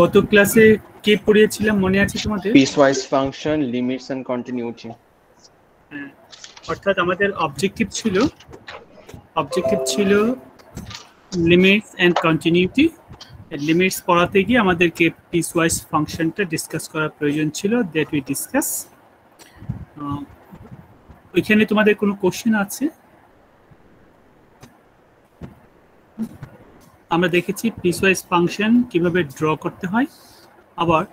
গত ক্লাসে কি পড়িয়েছিলাম মনে আছে তোমাদের? Piecewise function, limits and continuity. অর্থাৎ আমাদের অবজেক্টিভ ছিল লিমিটস এন্ড কন্টিনিউটি। লিমিটস পড়াতে গিয়ে আমাদেরকে পিসওয়াইজ ফাংশনটা ডিসকাস করার প্রয়োজন ছিল, দ্যাট উই ডিসকাস। ওইখানে তোমাদের কোনো কোশ্চেন আছে? আমরা দেখেছি পিসওয়াইজ ফাংশন কিভাবে ড্র করতে হয়, আবার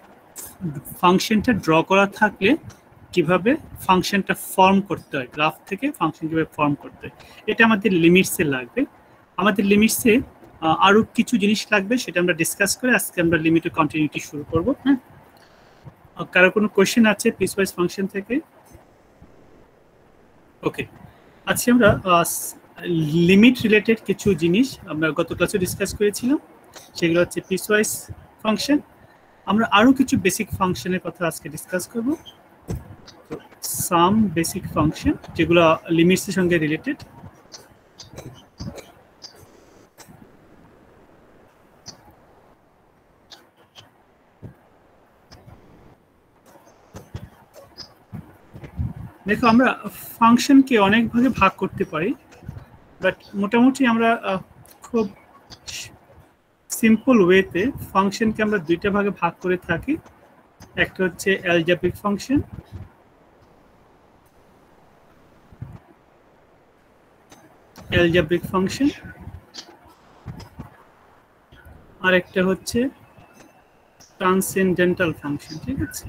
ফাংশনটা ড্র করা থাকলে কিভাবে ফাংশনটা ফর্ম করতে হয়, গ্রাফ থেকে ফাংশন কিভাবে ফর্ম করতে হয়, এটা আমাদের লিমিটসে লাগবে। আমাদের লিমিটসে আরো কিছু জিনিস লাগবে, সেটা আমরা ডিসকাস করে আজকে আমরা লিমিট ও কন্টিনিউটি শুরু করব। হ্যাঁ, কারো কোনো কোশ্চেন আছে পিসওয়াইজ ফাংশন থেকে? ওকে, আজকে আমরা লিমিট রিলেটেড কিছু জিনিস আমরা গত ক্লাসে ডিসকাস করেছিলাম, সেগুলো হচ্ছে পিসওয়াইজ ফাংশন। আমরা আরো কিছু বেসিক ফাংশনের কথা আজকে ডিসকাস করব, সাম বেসিক ফাংশন যেগুলো লিমিটসের সঙ্গে রিলেটেড। দেখো, আমরা ফাংশনকে অনেক ভাগে ভাগ করতে পারি, বাট মোটামুটি আমরা খুব সিম্পল ওয়েতে ফাংশনকে আমরা দুইটা ভাগে ভাগ করে থাকি। একটা হচ্ছে অ্যালজেব্রিক ফাংশন, আর একটা হচ্ছে ট্রান্সেন্ডেন্টাল ফাংশন। ঠিক আছে,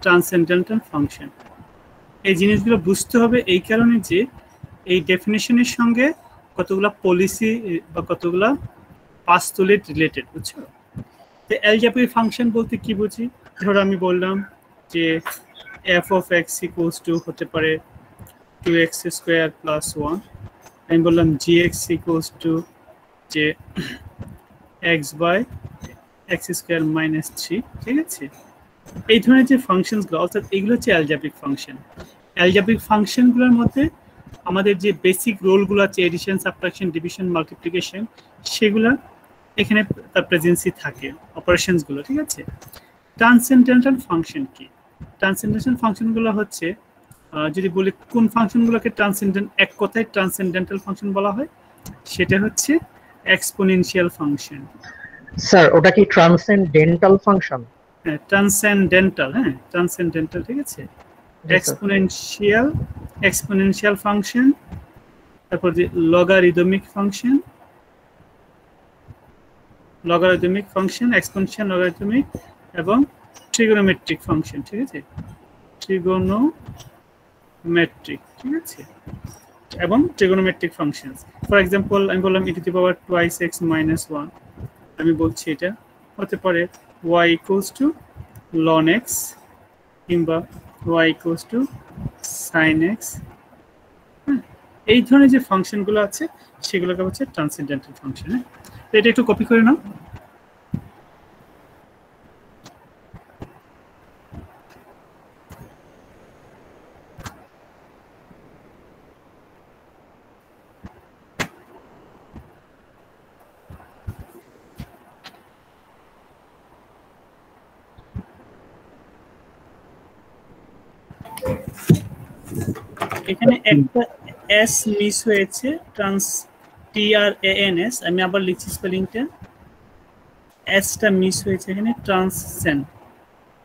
ট্রান্সেন্ডেন্টাল ফাংশন। এই জিনিসগুলো বুঝতে হবে এই কারণে যে এই ডেফিনেশনের সঙ্গে কতগুলা পলিসি বা কতগুলা পাস্তুলেট রিলেটেড, বুঝছো? তো অ্যালজেব্রিক ফাংশন বলতে কি বুঝি? ধরো আমি বললাম যে F of X equals to হতে পারে 2x স্কোয়ার প্লাস 1। আমি বললাম জি এক্স ইকুয়ালস টু যে X by X square minus 3। ঠিক আছে, এই ধরনের যে ফাংশনসগুলো, অর্থাৎ এগুলো হচ্ছে অ্যালজেব্রিক ফাংশন। অ্যালজেব্রিক ফাংশনগুলোর মধ্যে আমাদের যে বেসিক রোলগুলো আছে, এডিশন, সাবট্রাকশন, ডিভিশন, মাল্টিপ্লিকেশন, সেগুলো এখানে তার প্রেজেন্সি থাকে, অপারেশনসগুলো। ঠিক আছে, ট্রান্সেন্ডেন্টাল ফাংশন কি? ট্রান্সেন্ডেন্টাল ফাংশনগুলো হচ্ছে, যদি বলি কোন ফাংশনগুলোকে ট্রান্সেন্ডেন্ট, এক কথায় ট্রান্সেন্ডেন্টাল ফাংশন বলা হয়, সেটা হচ্ছে এক্সপোনেনশিয়াল ফাংশন। স্যার, ওটা কি ট্রান্সেন্ডেন্টাল ফাংশন? হ্যাঁ, ট্রান্সেন্ডেন্টাল। হ্যাঁ, ট্রান্সেন্ডেন্টাল। ঠিক আছে, এক্সপোনেনশিয়াল ফাংশন, তারপর যে লগারিদমিক ফাংশন, এক্সপোনেনশিয়াল, লগারিদমিক এবং ট্রিগোনোমেট্রিক ফাংশন। ঠিক আছে, ট্রিগোনোমেট্রিক। ঠিক আছে, এবং ট্রিগোনোমেট্রিক ফাংশনস। ফর এক্সাম্পল, আমি বললাম e to the power twice x minus 1। আমি বলছি এটা হতে পারে y equals to ln x কিংবা y equals to sin x। এই ধরনের যে ফাংশনগুলো আছে সেগুলোকে হচ্ছে ট্রান্সেন্ডেন্টাল ফাংশন। এটা একটু কপি করে নাও। এখানে একটা এস মিস হয়েছে, TRANS। আমি আবার লিখছি স্পেলিংটা, এসটা মিস হয়েছে এখানে, ট্রান্সেন্ড,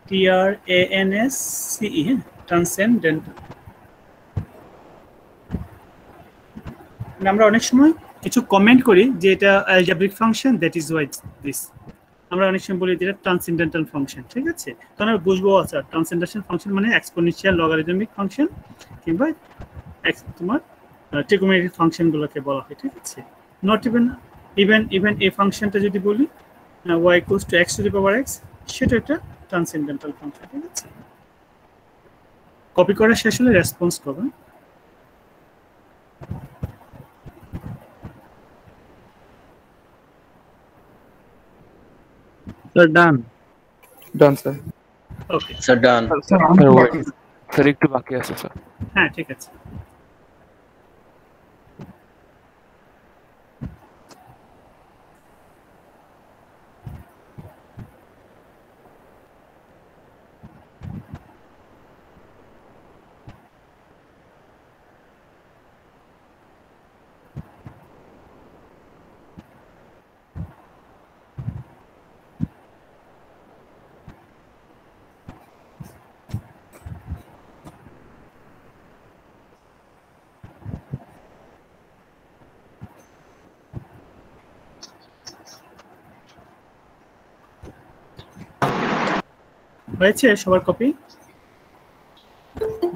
TRANSCE, ট্রান্সেন্ডেন্টাল। আমরা অনেক সময় কিছু কমেন্ট করি যে এটা algebraic function, that is why this. আমরা অনেক সময় বলি যেটা ট্রান্সেন্ডেন্টাল ফাংশন। ঠিক আছে, তখন আমরা বুঝবো আচ্ছা ট্রান্সেন্ডেন্টাল ফাংশন মানে এক্সপোনেনশিয়াল, লগারিদমিক ফাংশন কিংবা তোমার ট্রিগোনোমেট্রিক ফাংশনগুলোকে বলা হয়। ঠিক আছে, নট ইভেন এই ফাংশনটা যদি বলি y equals to x to the power x, সেটা একটা ট্রান্সেন্ডেন্টাল ফাংশন। ঠিক আছে, কপি করা শেষ হলে রেসপন্স করবেন। Sir done sir. Okay sir done. Sir একটু বাকি আছে স্যার। হ্যাঁ, ঠিক আছে। হয়েছে সবার কপি?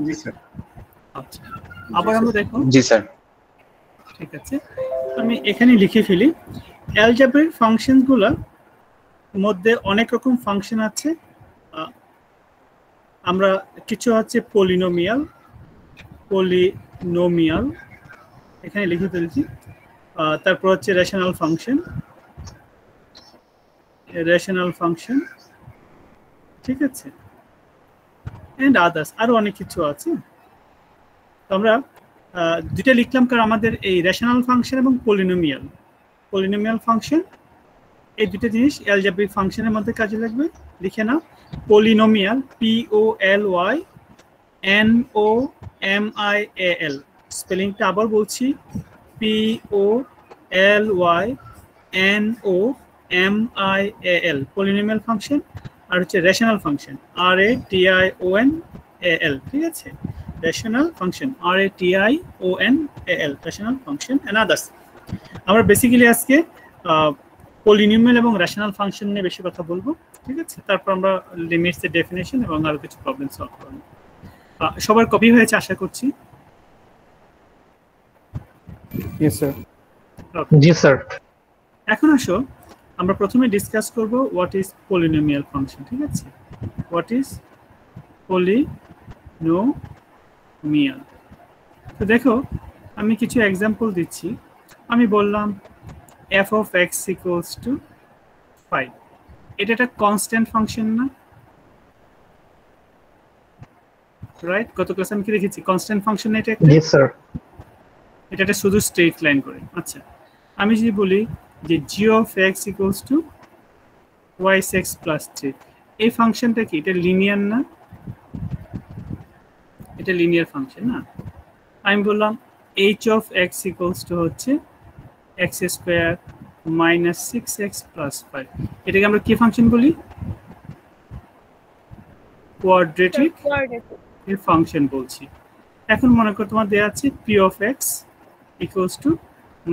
জি স্যার। আচ্ছা, আবার আমরা দেখো। জি স্যার। ঠিক আছে, আমি এখানে লিখে ফেলি। অ্যালজেব্রিক ফাংশনগুলো মধ্যে অনেক রকম ফাংশন আছে। আমরা কিছু হচ্ছে পলিনোমিয়াল এখানে লিখে ফেলছি। তারপর হচ্ছে রেশনাল ফাংশন, ঠিক আছে, এন্ড আদার্স, আরো অনেক কিছু আছে। তো আমরা দুইটা লিখলাম কারণ আমাদের এই রেশনাল ফাংশন এবং পলিনোমিয়াল ফাংশন এই দুটো জিনিস অ্যালজেব্রিক ফাংশনের মধ্যে কাজে লাগবে। লিখে নাও, পলিনোমিয়াল POLYNOMIAL, স্পেলিংটা আবার বলছি, POLYNOMIAL, পলিনোমিয়াল ফাংশন। আর হচ্ছে রেশনাল ফাংশন RATIONAL, ঠিক আছে, rational function RATIONAL, rational function and others. আমরা বেসিক্যালি আজকে পলিনোমিয়াল এবং রেশনাল ফাংশন নিয়ে বেশি কথা বলবো, ঠিক আছে। তারপর আমরা লিমিটস এর ডেফিনিশন এবং আরো কিছু প্রবলেম সলভ করব। সবার কপি হয়েছে আশা করছি। Yes, sir. জি স্যার। এখন আসো আমরা প্রথমে ডিসকাস করব হোয়াট ইজ পলিনোমিয়াল ফাংশন, ঠিক আছে। What is polynomial? তো দেখো, আমি কিছু এক্সাম্পল দিচ্ছি। আমি বললাম f of x equals to 5, এটা একটা কনস্ট্যান্ট ফাংশন না, রাইট? গত ক্লাসে আমি কি দেখেছি, কনস্ট্যান্ট ফাংশন এটা একটা। জি স্যার। এটা একটা শুধু স্ট্রেট লাইন করে। আচ্ছা, আমি যদি বলি যে g of x equals to y6 plus 3, এই ফাংশনটা কি, এটা লিনিয়ার না? এটা লিনিয়ার ফাংশন না। আমি বললাম h of x equals to হচ্ছে x square minus 6x plus 5, এটাকে আমরা কি ফাংশন বলি? কোয়াড্রেটিক এর ফাংশন বলছি। এখন মনে করো তোমার দেয়া আছে p of x equals to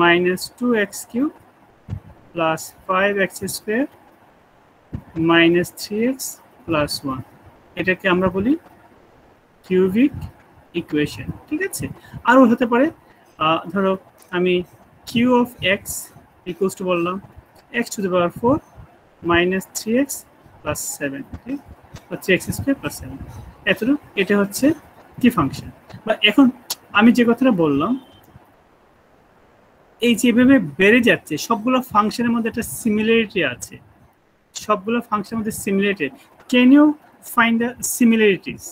minus 2x cube plus 5x square minus 3x plus 1, এটাকে আমরা বলি কিউবিক ইকুয়েশন, ঠিক আছে। আরও হতে পারে, ধরো আমি q of x equals to বললাম x to the power 4 minus 3x plus 7, ঠিক, হচ্ছে x square plus 7, এতটুকু। এটা হচ্ছে কি ফাংশন। বা এখন আমি যে কথাটা বললাম, এই যেভাবে বেড়ে যাচ্ছে সবগুলো ফাংশনের মধ্যে একটা সিমিলারিটি আছে, সবগুলো ফাংশনের মধ্যে similarity. Can you find the similarities?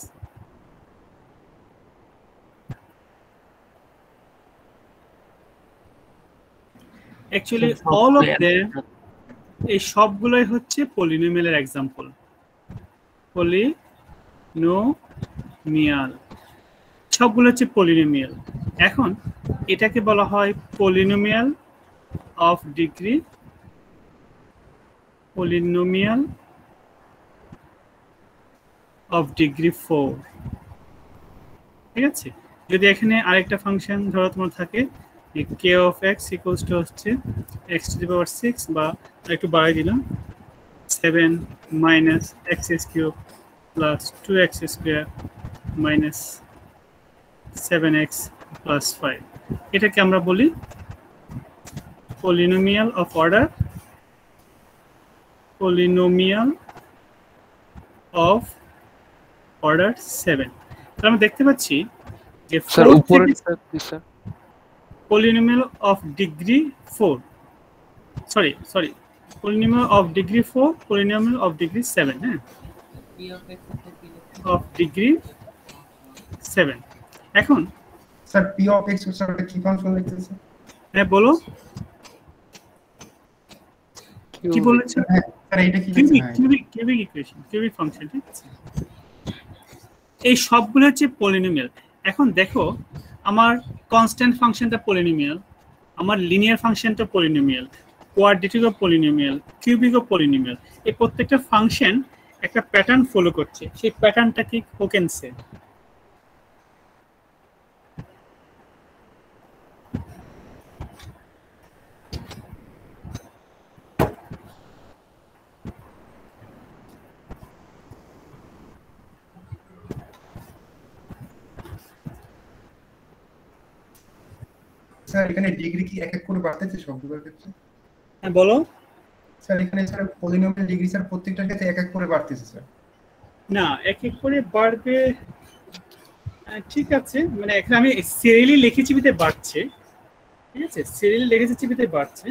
Actually all of them, এই সবগুলোই হচ্ছে পলিনোমিয়ালের এক্সাম্পল। পলিনোমিয়াল সবগুলো হচ্ছে পলিনোমিয়াল। এখন এটাকে বলা হয় polynomial of degree, polynomial of degree 4, ঠিক আছে। যদি এখানে আরেকটা ফাংশন ধরো তোমার থাকে k of x equals to হচ্ছে x to the power 6, বা একটু বাড়াই দিলাম 7 minus x cube plus 2x square minus 7x plus 5, এটাকে আমরা বলি polynomial of order, polynomial of order 7। তাহলে আমরা দেখতে পাচ্ছি যে স্যার উপরে sir polynomial of degree 4, sorry polynomial of degree 4, polynomial of degree 7, হ্যাঁ, of degree 7। এখন sir p of x sir কি ফাংশন লিখতেছে? হ্যাঁ বলো, কি বলেছো? হ্যাঁ স্যার এটা কি কিউবিক ইকুয়েশন, কিউবিক ফাংশন, ঠিক আছে। এই সবগুলো হচ্ছে পলিনোমিয়াল। এখন দেখো, আমার কনস্ট্যান্ট ফাংশনটা পলিনোমিয়াল, আমার লিনিয়ার ফাংশনটা পলিনোমিয়াল, কোয়াড্রেটিকও পলিনোমিয়াল, কিউবিকও পলিনোমিয়াল। এই প্রত্যেকটা ফাংশন একটা প্যাটার্ন ফলো করছে, সেই প্যাটার্নটা কি হোকেনসে। স্যার এখানে ডিগ্রি কি এক এক করে বাড়তেছে সবগুলোর ক্ষেত্রে? হ্যাঁ বলো। স্যার এখানে স্যার পলিনোমিয়াল ডিগ্রি স্যার প্রত্যেকটার ক্ষেত্রে এক এক করে বাড়তেছে স্যার। না, এক এক করে বাড়বে। ঠিক আছে, মানে এখানে আমি সিরিয়ালি লিখেছি বিতে বাড়ছে। ঠিক আছে, সিরিয়ালি লিখেছি বিতে বাড়ছে।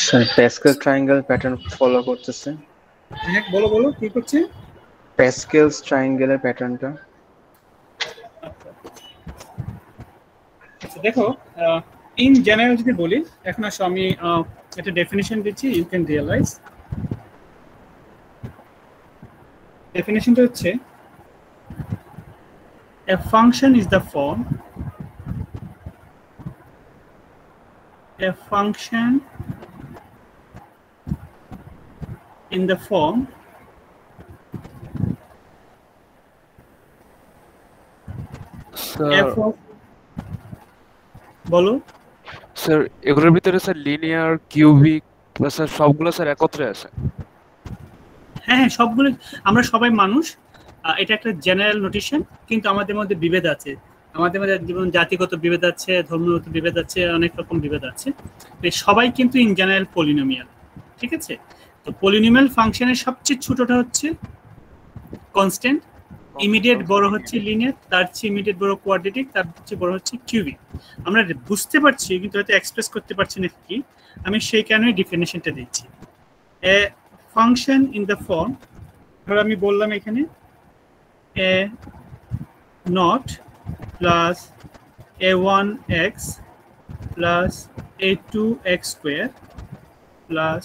Sir Pascal triangle pattern follow করতেছে। হ্যাঁ বলো বলো কি করছে। প্যাসকেলস ট্রায়াঙ্গেলের প্যাটার্নটা। আচ্ছা দেখো, ইন জেনারেল যদি বলি, এখন আসো আমি একটা ডেফিনিশন দিচ্ছি, ইউ ক্যান রিয়েলাইজ। ডেফিনিশনটা হচ্ছে a function is the form, a function in the form sir f of, বলো। স্যার এগুলোর ভিতরে sir linear cubic plus sir সবগুলো স্যার একত্রে আছে। হ্যাঁ হ্যাঁ সবগুলো, আমরা সবাই মানুষ, এটা একটা জেনারেল নোটেশন, কিন্তু আমাদের মধ্যে বিভেদ আছে। আমাদের মধ্যে যেমন জাতিগত বিভেদ আছে, ধর্মগত বিভেদ আছে, অনেক রকম বিভেদ আছে। তো এই সবাই কিন্তু ইন জেনারেল পলিনোমিয়াল। ঠিক আছে, তো পলিনোমিয়াল ফাংশনের সবচেয়ে ছোটটা হচ্ছে কনস্ট্যান্ট, ইমিডিয়েট বড় হচ্ছে লিনিয়ার, তার চেয়ে ইমিডিয়েট বড় কোয়াড্রেটিক, তার চেয়ে বড় হচ্ছে কিউবিক। আমরা বুঝতে পারছি কিন্তু হয়তো এক্সপ্রেস করতে পারছি না কি, আমি সেই কারণে ডেফিনিশনটা দিচ্ছি। A function in the form, ধরো আমি বললাম এখানে a naught plus a1x plus a2x square plus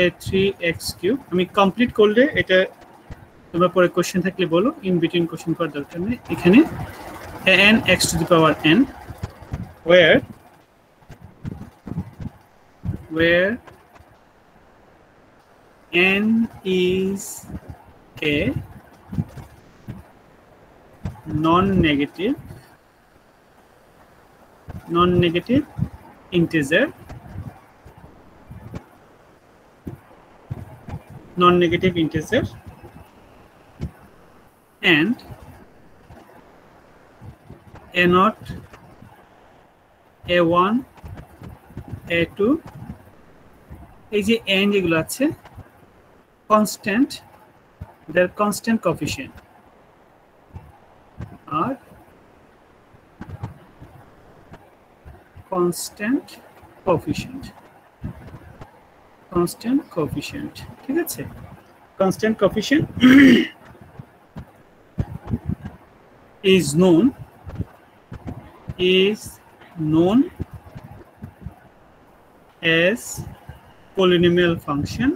a3x cube. আমি কমপ্লিট করলে এটা, তোমরা পরে কোশ্চেন থাকলে বলো, ইন বিটুইন কোশ্চেন করার দরকার নেই। এখানে an x to the power n, where n is a non-negative integer, and a0, a1, a2, এই যে n যেগুলো আছে constant, their constant coefficient are constant coefficient, ঠিক আছে। constant coefficient is known as polynomial function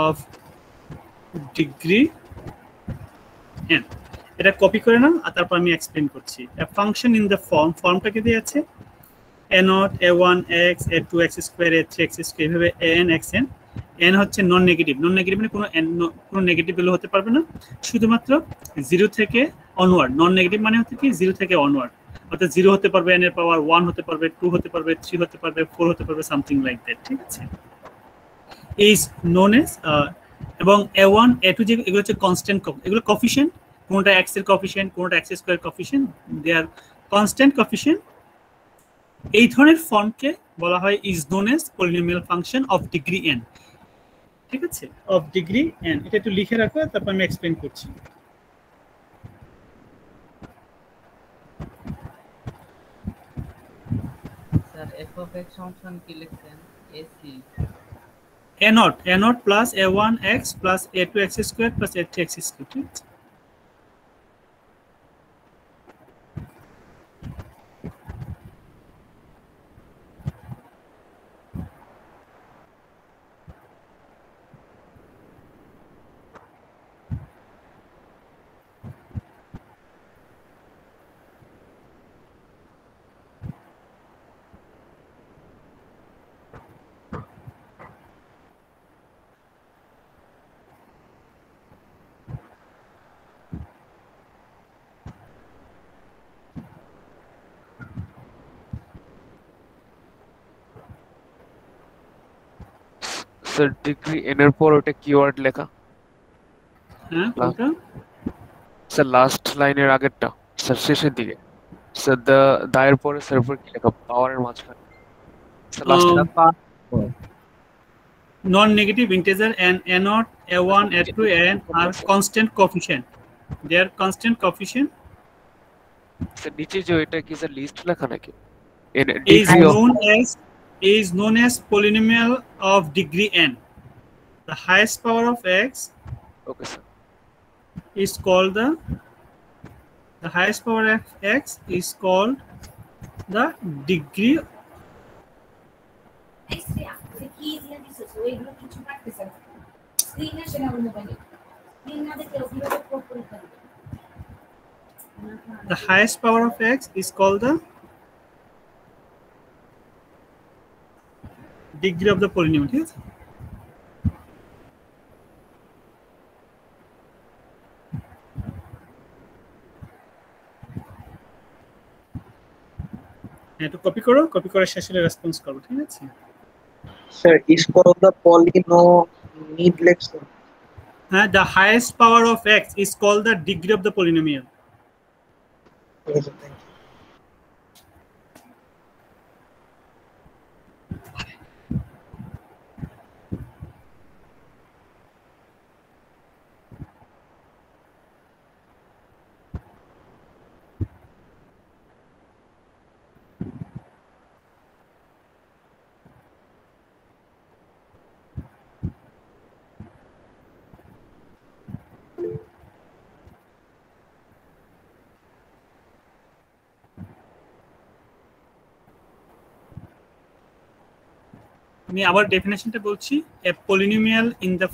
of degree n। এটা copy করে নাও, আর তারপর আমি এক্সপ্লেন করছি। a function in the form, ফর্মটা কি দিয়ে আছে a0, a1x, a2x square, a3x square, এভাবে an xn। n হচ্ছে নন নেগেটিভ মানে কোনো নেগেটিভ ভ্যালু হতে পারবে না, শুধুমাত্র 0 থেকে অনওয়ার্ড। নন নেগেটিভ মানে হচ্ছে কি 0 থেকে অনওয়ার্ড, অর্থাৎ 0 হতে পারবে, n এর পাওয়ার 1 হতে পারবে, 2 হতে পারবে, 3 হতে পারবে, 4 হতে পারবে, সামথিং লাইক দ্যাট। ঠিক আছে, is known as এবং a1 a2 যে এগুলো হচ্ছে কনস্ট্যান্ট, এগুলো কোফিশিয়েন্ট, কোনটা x এর কোফিশিয়েন্ট, কোনটা x স্কয়ার কোফিশিয়েন্ট, দে আর কনস্ট্যান্ট কোফিশিয়েন্ট। এই ধরনের ফর্মকে বলা হয় is known as polynomial function of degree n। ঠিক আছে, of degree n, এটা একটু লিখে রাখো, তারপর আমি এক্সপ্লেইন করছি। Sir f of x function কি লিখছেন? ac a0 plus a1x plus a2x square plus a3x square। ঠিক আছে, স্যার ডিগ্রি এন এর পর ওটা কিওয়ার্ড লেখা হ্যাঁ কোনটা? স্যার লাস্ট লাইনের আগেরটা স্যার শেষের দিকে স্যার দায়ের পরে স্যার উপর কি লেখা পাওয়ারের মাঝখানে sir last Non-negative integer and a0, a1, a2, an are constant coefficient. They are constant coefficient sir নিচে যে ওইটা কি স্যার লিস্ট লেখা নাকি N is degree of known as polynomial of degree n. The highest power of x okay sir is called the highest power of x is called the degree. The highest power of x is called the degree of the polynomial. Yes? একটু copy করো, copy করে শেষে response করো, ঠিক আছে? Sir, is called the polynomial. হ্যাঁ, the highest power of x is called the degree of the polynomial. Okay, sir, thank you. আমি আবার ডেফিনেশনটা বলছি, a polynomial in the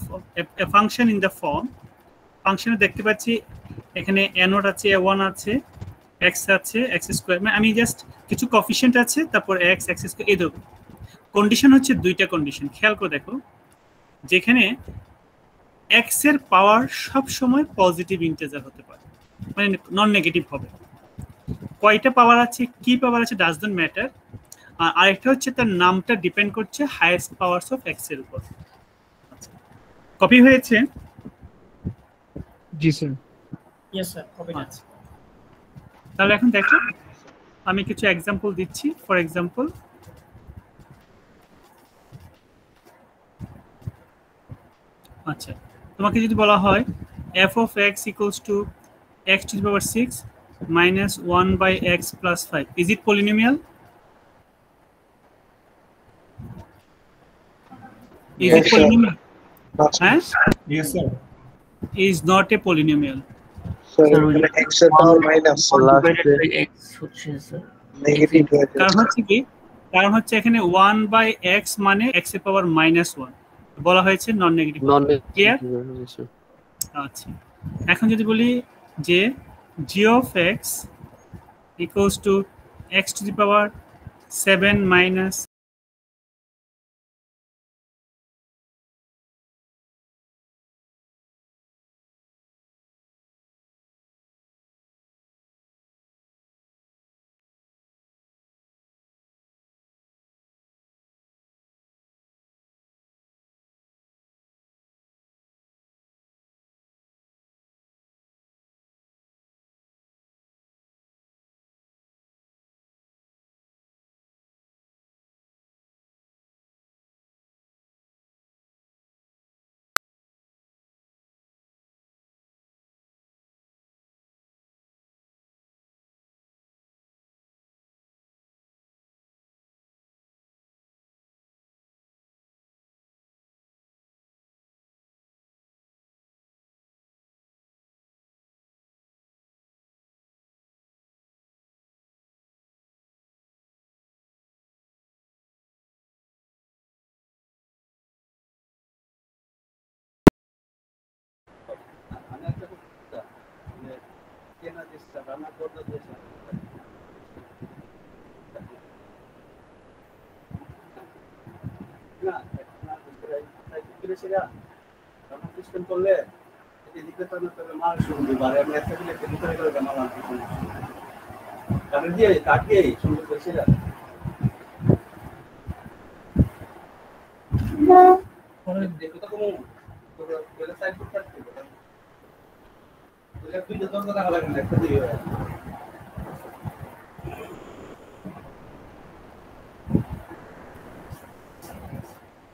a function in the form, ফাংশনে দেখতে পাচ্ছি এখানে a0 আছে, a1 আছে, x আছে, x স্কয়ার, মানে আমি জাস্ট কিছু কোএফিশিয়েন্ট আছে, তারপর x স্কয়ার এই দেবো। কন্ডিশন হচ্ছে দুইটা কন্ডিশন, খেয়াল করে দেখো, যেখানে x এর পাওয়ার সব সময় পজিটিভ ইন্টিজার হতে পারে, মানে নন নেগেটিভ হবে। কয়টা পাওয়ার আছে, কি পাওয়ার আছে ডাজ ডোন্ট ম্যাটার। আর আরেকটা হচ্ছে তার নামটা ডিপেন্ড করছে হাইয়েস্ট পাওয়ারস অফ এক্স এর উপর। কপি হয়েছে? জি স্যার। ইয়েস স্যার, কপি আছে। তাহলে এখন দেখো আমি কিছু एग्जांपल দিচ্ছি। ফর एग्जांपल, আচ্ছা, তোমাকে যদি বলা হয় f of x equals to x to the power 6 minus 1 by x plus 5, is it polynomial? Is Yes, it polynomial? Sir. Yes, sir. Is not a polynomial. Sir, x এর power minus x হচ্ছে sir negative হয়ে কারণ যাচ্ছে। হচ্ছে কি, কারণ হচ্ছে এখানে 1 by x মানে x এর পাওয়ার -1 বলা হয়েছে নন নেগেটিভ। ক্লিয়ার? আচ্ছা, এখন যদি বলি যে g of x equals to x to the power 7 minus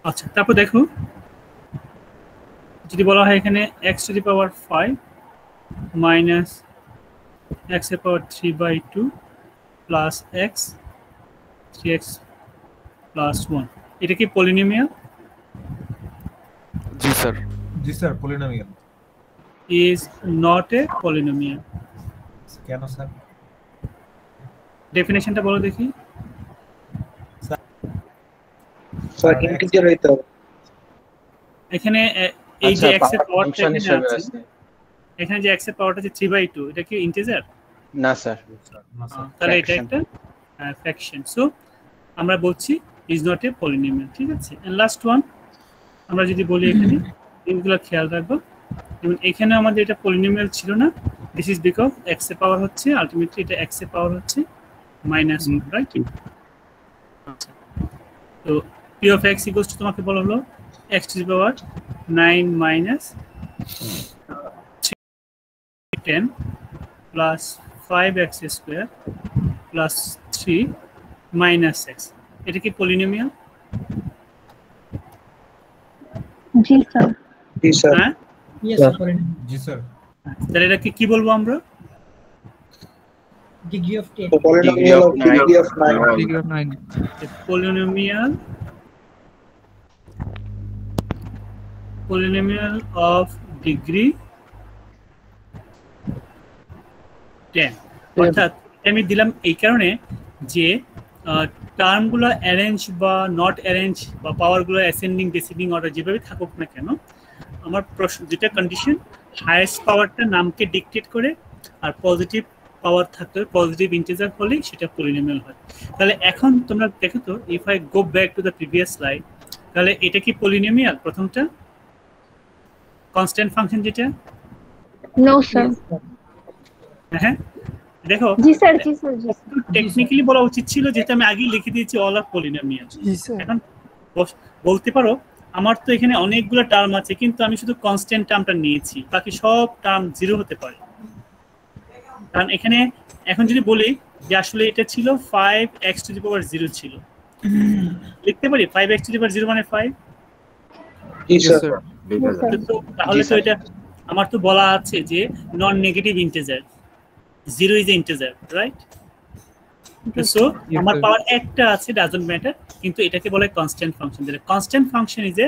আচ্ছা, তারপর দেখো যদি বলা হয় এখানে x to the power 5 minus x to the power 3/2 plus x 3x plus 1, এটা কি পলিনোমিয়াল? জি স্যার। জি sir, polynomial. is not a polynomial. কেন স্যার? ডেফিনেশনটা বলো দেখি। স্যার ইন্টিজার হইতে হবে। এখানে এই যে x এর পাওয়ারটা ফাংশন হিসেবে আছে, আছে। এখানে যে x এর পাওয়ারটা আছে 3/2, এটা কি ইন্টিজার? না স্যার, না স্যার। তাহলে এটা fraction. একটা ফ্র্যাকশন। সো আমরা বলছি ইজ নট এ পলিনোমিয়াল, ঠিক আছে। এন্ড লাস্ট ওয়ান আমরা যদি বলি এখানে এগুলো খেয়াল রাখবো, যেমন এখানে আমাদের এটা পলিনোমিয়াল ছিল না, দিস ইজ বিকজ x এর পাওয়ার হচ্ছে আলটিমেটলি এটা x এর পাওয়ার হচ্ছে -1, রাইট? আচ্ছা, তো p of x equals to তোমাকে বলা হলো x to the power 9 minus 10 plus 5x square plus 3 minus x, এটা কি পলিনোমিয়াল? জি স্যার। জি স্যার। হ্যাঁ, জি স্যার। তাহলে এটাকে কি বলবো আমরা? Degree of 10। Polynomial of degree of 9। Degree of 9। polynomial of degree 10, অর্থাৎ আমি দিলাম এই কারণে যে টার্মগুলো অ্যারেঞ্জ বা নট অ্যারেঞ্জ বা পাওয়ারগুলো অ্যাসেন্ডিং ডিসেন্ডিং অর্ডার যেভাবে থাকুক না কেন, আমার প্রশ্ন যেটা কন্ডিশন হাইয়েস্ট পাওয়ারটা নামকে ডিকটেট করে আর পজিটিভ পাওয়ার থাকতে পজিটিভ ইন্টিজার হলেই সেটা পলিনোমিয়াল হয়। তাহলে এখন তোমরা দেখো তো, if I go back to the previous slide, তাহলে এটা কি পলিনোমিয়াল? প্রথমটা কনস্ট্যান্ট ফাংশন যেটা, নো স্যার। হ্যাঁ দেখো জি স্যার, জি স্যার, জি স্যার। টেকনিক্যালি বলা উচিত ছিল, যেটা আমি আগেই লিখে দিয়েছি অল আর পলিনোমিয়াল। এখন বলতে পারো আমার তো এখানে অনেকগুলো টার্ম আছে, কিন্তু আমি শুধু কনস্ট্যান্ট টার্মটা নিয়েছি, বাকি সব টার্ম জিরো হতে পারে। কারণ এখানে এখন যদি বলি যে আসলে এটা ছিল 5x to the power 0 ছিল, লিখতে পারি 5x to the power 0 মানে 5। জি স্যার। তো তাহলে তো এটা আমার তো বলা আছে যে non negative integer, 0 is integer, right? So আমার পাওয়ার একটা আছে, ডাজন্ট ম্যাটার, কিন্তু এটাকে বলে কনস্ট্যান্ট ফাংশন। যেটা constant function is a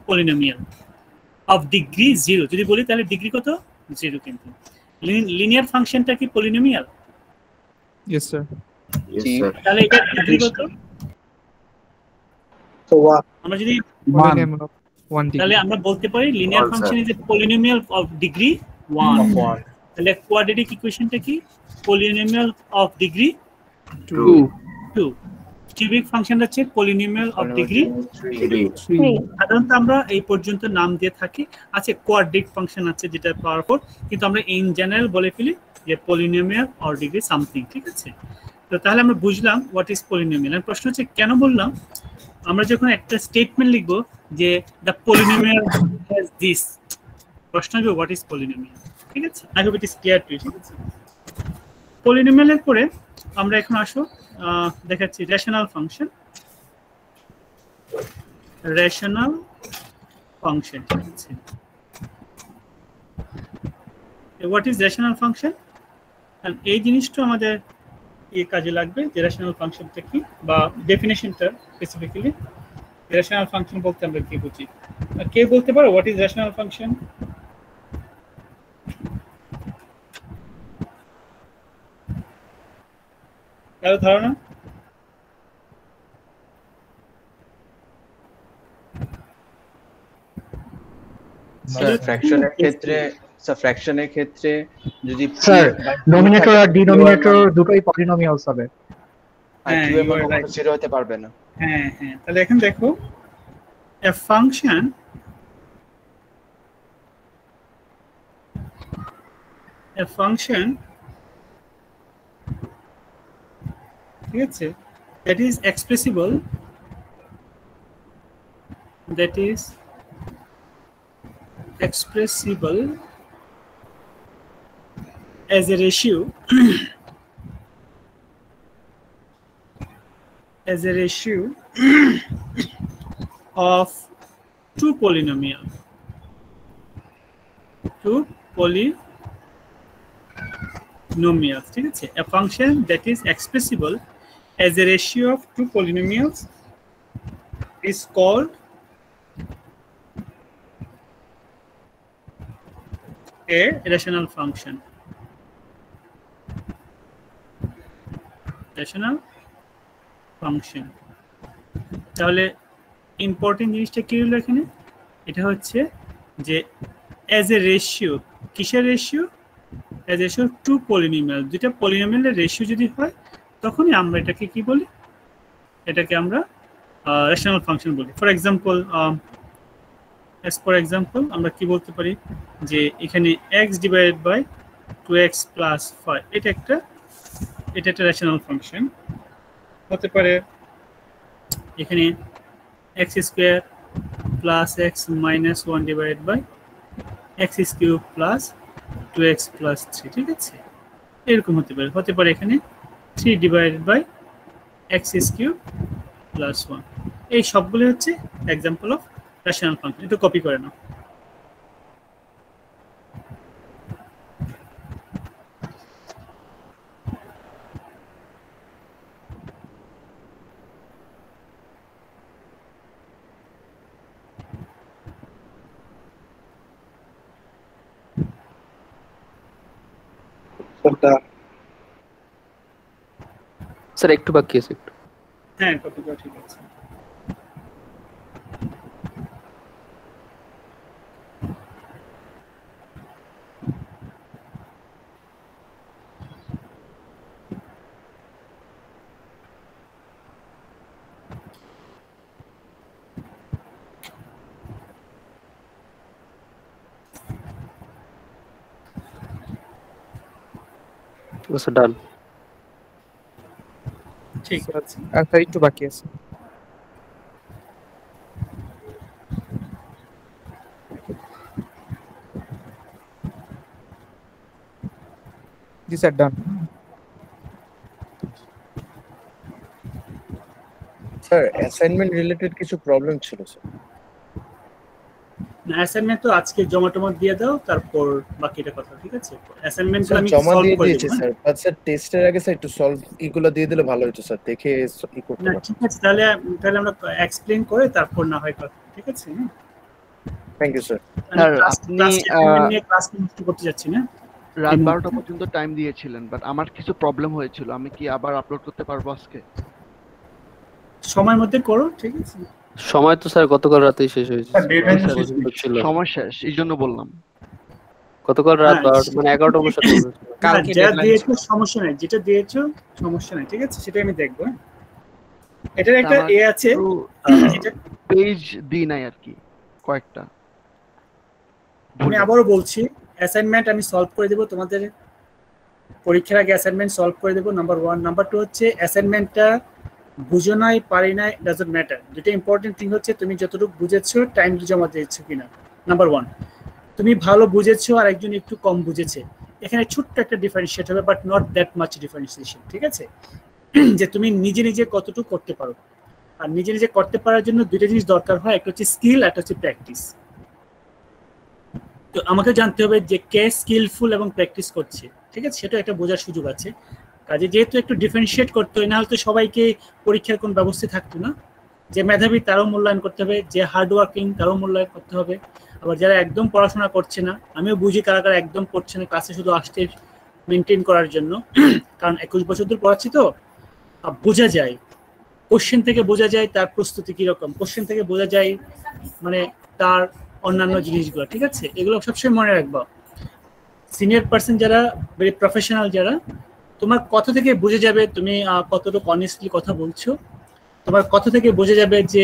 polynomial of degree 0 যদি বলি, তাহলে ডিগ্রি কত? 0। কিন্তু লিনিয়ার ফাংশনটা কি পলিনোমিয়াল? Yes sir. জি। তাহলে এটা ডিগ্রি কত? তো 1। আমরা যদি পলিনোমিয়াল অফ 1 ডিগ্রি। তাহলে আমরা বলতে পারি linear function is a polynomial of degree 1। তাহলে কোয়াড্রেটিক ইকুয়েশনটা কি? Polynomial of degree 2। কিউবিক ফাংশনটা হচ্ছে পলিনোমিয়াল অফ ডিগ্রি 3। সাধারণত আমরা এই পর্যন্ত নাম দিয়ে থাকি। আছে কোয়াড্রিক ফাংশন আছে যেটা পাওয়ারফুল, কিন্তু আমরা ইন জেনারেল বলে ফেলি যে পলিনোমিয়াল অর ডিগ্রি সামথিং, ঠিক আছে? তো তাহলে আমরা বুঝলাম হোয়াট ইজ পলিনোমিয়াল। আর প্রশ্ন হচ্ছে কেন বললাম, আমরা যখন একটা স্টেটমেন্ট লিখবো যে দ্য পলিনোমিয়াল হ্যাজ দিস, প্রশ্ন হবে হোয়াট ইজ পলিনোমিয়াল, ঠিক আছে? I hope it is clear to you, ঠিক আছে? পলিনোমিয়ালের পরে আমরা এখন আসো দেখাচ্ছি রেশনাল ফাংশন। রেশনাল ফাংশন, ঠিক আছে? What is rational function? এই জিনিসটা আমাদের এই কাজে লাগবে যে রেশনাল ফাংশনটা কি, বা ডেফিনেশনটা স্পেসিফিক্যালি রেশনাল ফাংশন বলতে আমরা কি বুঝি। কে বলতে পারো হোয়াট ইজ রেশনাল ফাংশন? কারো ধারণা? ফ্র্যাকশনের ক্ষেত্রে যদি স্যার ডোমিনেটর আর ডিনোমিনেটর দুটোই পলিনোমিয়ালস হবে। জিরো হতে পারবে না। হ্যাঁ হ্যাঁ, তাহলে এখন দেখো a function ঠিক আছে, that is expressible expressible as a ratio of two polynomials. ঠিক আছে? A function that is expressible as a ratio of two polynomials is called a rational function. তাহলে ইম্পর্টেন্ট জিনিসটা কি হলো এখানে? এটা হচ্ছে যে অ্যাজ এ রেশিও, কিসের ratio? As a ratio to polynomial, দুইটা পলিনোমিয়ালের রেশিও যদি হয় তখনই আমরা এটাকে কি বলি? এটাকে আমরা রেশনাল ফাংশন বলি। ফর এক্সাম্পল আমরা কি বলতে পারি যে এখানে x divided by 2x plus 5 এটা একটা রেশনাল ফাংশন হতে পারে। এখানে x square plus x minus 1 divided by x cube plus 2x plus 3, ঠিক আছে? এরকম হতে পারে এখানে 3 divided by x cube plus 1। এই সবগুলো হচ্ছে এক্সাম্পল অফ রেশনাল ফাংশন। একটু কপি করে নাও। স্যার একটু বাকি আছে একটু। হ্যাঁ, কপি করা ঠিক আছে। আচ্ছা ডান। ঠিক আছে, আচ্ছা একটু বাকি আছে। জি sir, done. Sir assignment related কিছু প্রবলেম ছিল স্যার। না, অ্যাসাইনমেন্ট তো আজকে জমা দিয়ে দাও, তারপর বাকিটা কথা, ঠিক আছে? অ্যাসাইনমেন্ট আমি জমা সলভ দিয়ে করে দিয়েছি দেব। স্যার, বাট স্যার টেস্টের আগে স্যার একটু সলভ এগুলো দিয়ে দিলে ভালো হতো স্যার, দেখে ই করতে না, পারতাম। ঠিক আছে, তাহলে আমরা এক্সপ্লেইন করে তারপর না হয় কথা, ঠিক আছে? Thank you sir. স্যার আপনি ক্লাস নষ্ট করতে যাচ্ছি না। রাত 12টা পর্যন্ত টাইম দিয়েছিলেন, বাট আমার কিছু প্রবলেম হয়েছিল। আমি কি আবার আপলোড করতে পারবো আজকে? সময়ের মধ্যে করো, ঠিক আছে? সময় তো স্যার গতকাল রাতেই শেষ হয়েছে। সময় শেষ, এই জন্য বললাম। গতকাল রাত 12টা মানে 11টা বসে কালকে যা দিয়েছো সমস্যা নাই, যেটা দিয়েছো সমস্যা নাই, ঠিক আছে? সেটা আমি দেখবো। এটার একটা এ আছে, যেটা পেজ দি নাই আর কি, কয়েকটা। আমি আবারও বলছি, অ্যাসাইনমেন্ট আমি সলভ করে দেব তোমাদের পরীক্ষার আগে। অ্যাসাইনমেন্ট সলভ করে দেব, নাম্বার 1। নাম্বার 2 হচ্ছে অ্যাসাইনমেন্টটা বুঝো নাই পারি নাই, ডাজন্ট ম্যাটার। দুটো ইম্পর্টেন্ট থিং হচ্ছে তুমি যতটুকু বুঝেছো টাইমলি জমা দিয়েছো কিনা। নাম্বার 1, তুমি ভালো বুঝেছো আর একজন একটু কম বুঝেছে, এখানে ছোট্ট একটা ডিফারেন্সিয়েট হবে, but not that much differentiation, ঠিক আছে? যে তুমি নিজে কতটুকু করতে পারো। আর নিজে করতে পারার জন্য দুটো জিনিস দরকার হয়, একটা হচ্ছে স্কিল, একটা হচ্ছে প্র্যাকটিস। তো আমাকে জানতে হবে যে কে স্কিলফুল এবং প্র্যাকটিস করছে, ঠিক আছে? সেটা একটা বোঝার সুযোগ আছে। কাজে যেহেতু একটু ডিফারেন্সিয়েট করতে হয়, না হলে তো সবাইকে পরীক্ষার কোনো ব্যবস্থা থাকতো না। যে মেধাবী তারও মূল্যায়ন করতে হবে, যে হার্ড ওয়ার্কিং তারও মূল্যায়ন করতে হবে। আবার যারা একদম পড়াশোনা করছে না, আমিও বুঝি কারা একদম পড়ছে না, ক্লাসে শুধু আসতে মেনটেন করার জন্য। কারণ 21 বছর ধরে পড়াচ্ছি তো বোঝা যায়, কোশ্চেন থেকে বোঝা যায় তার প্রস্তুতি কিরকম, কোশ্চেন থেকে বোঝা যায় মানে তার অন্যান্য জিনিসগুলো, ঠিক আছে? এগুলো সবসময় মনে রাখবা। সিনিয়র পার্সন যারা, ভেরি প্রফেশনাল যারা, তোমার কথা থেকে বুঝে যাবে তুমি কতটুকু অনেস্টলি কথা বলছো। তোমার কথা থেকে বোঝা যাবে যে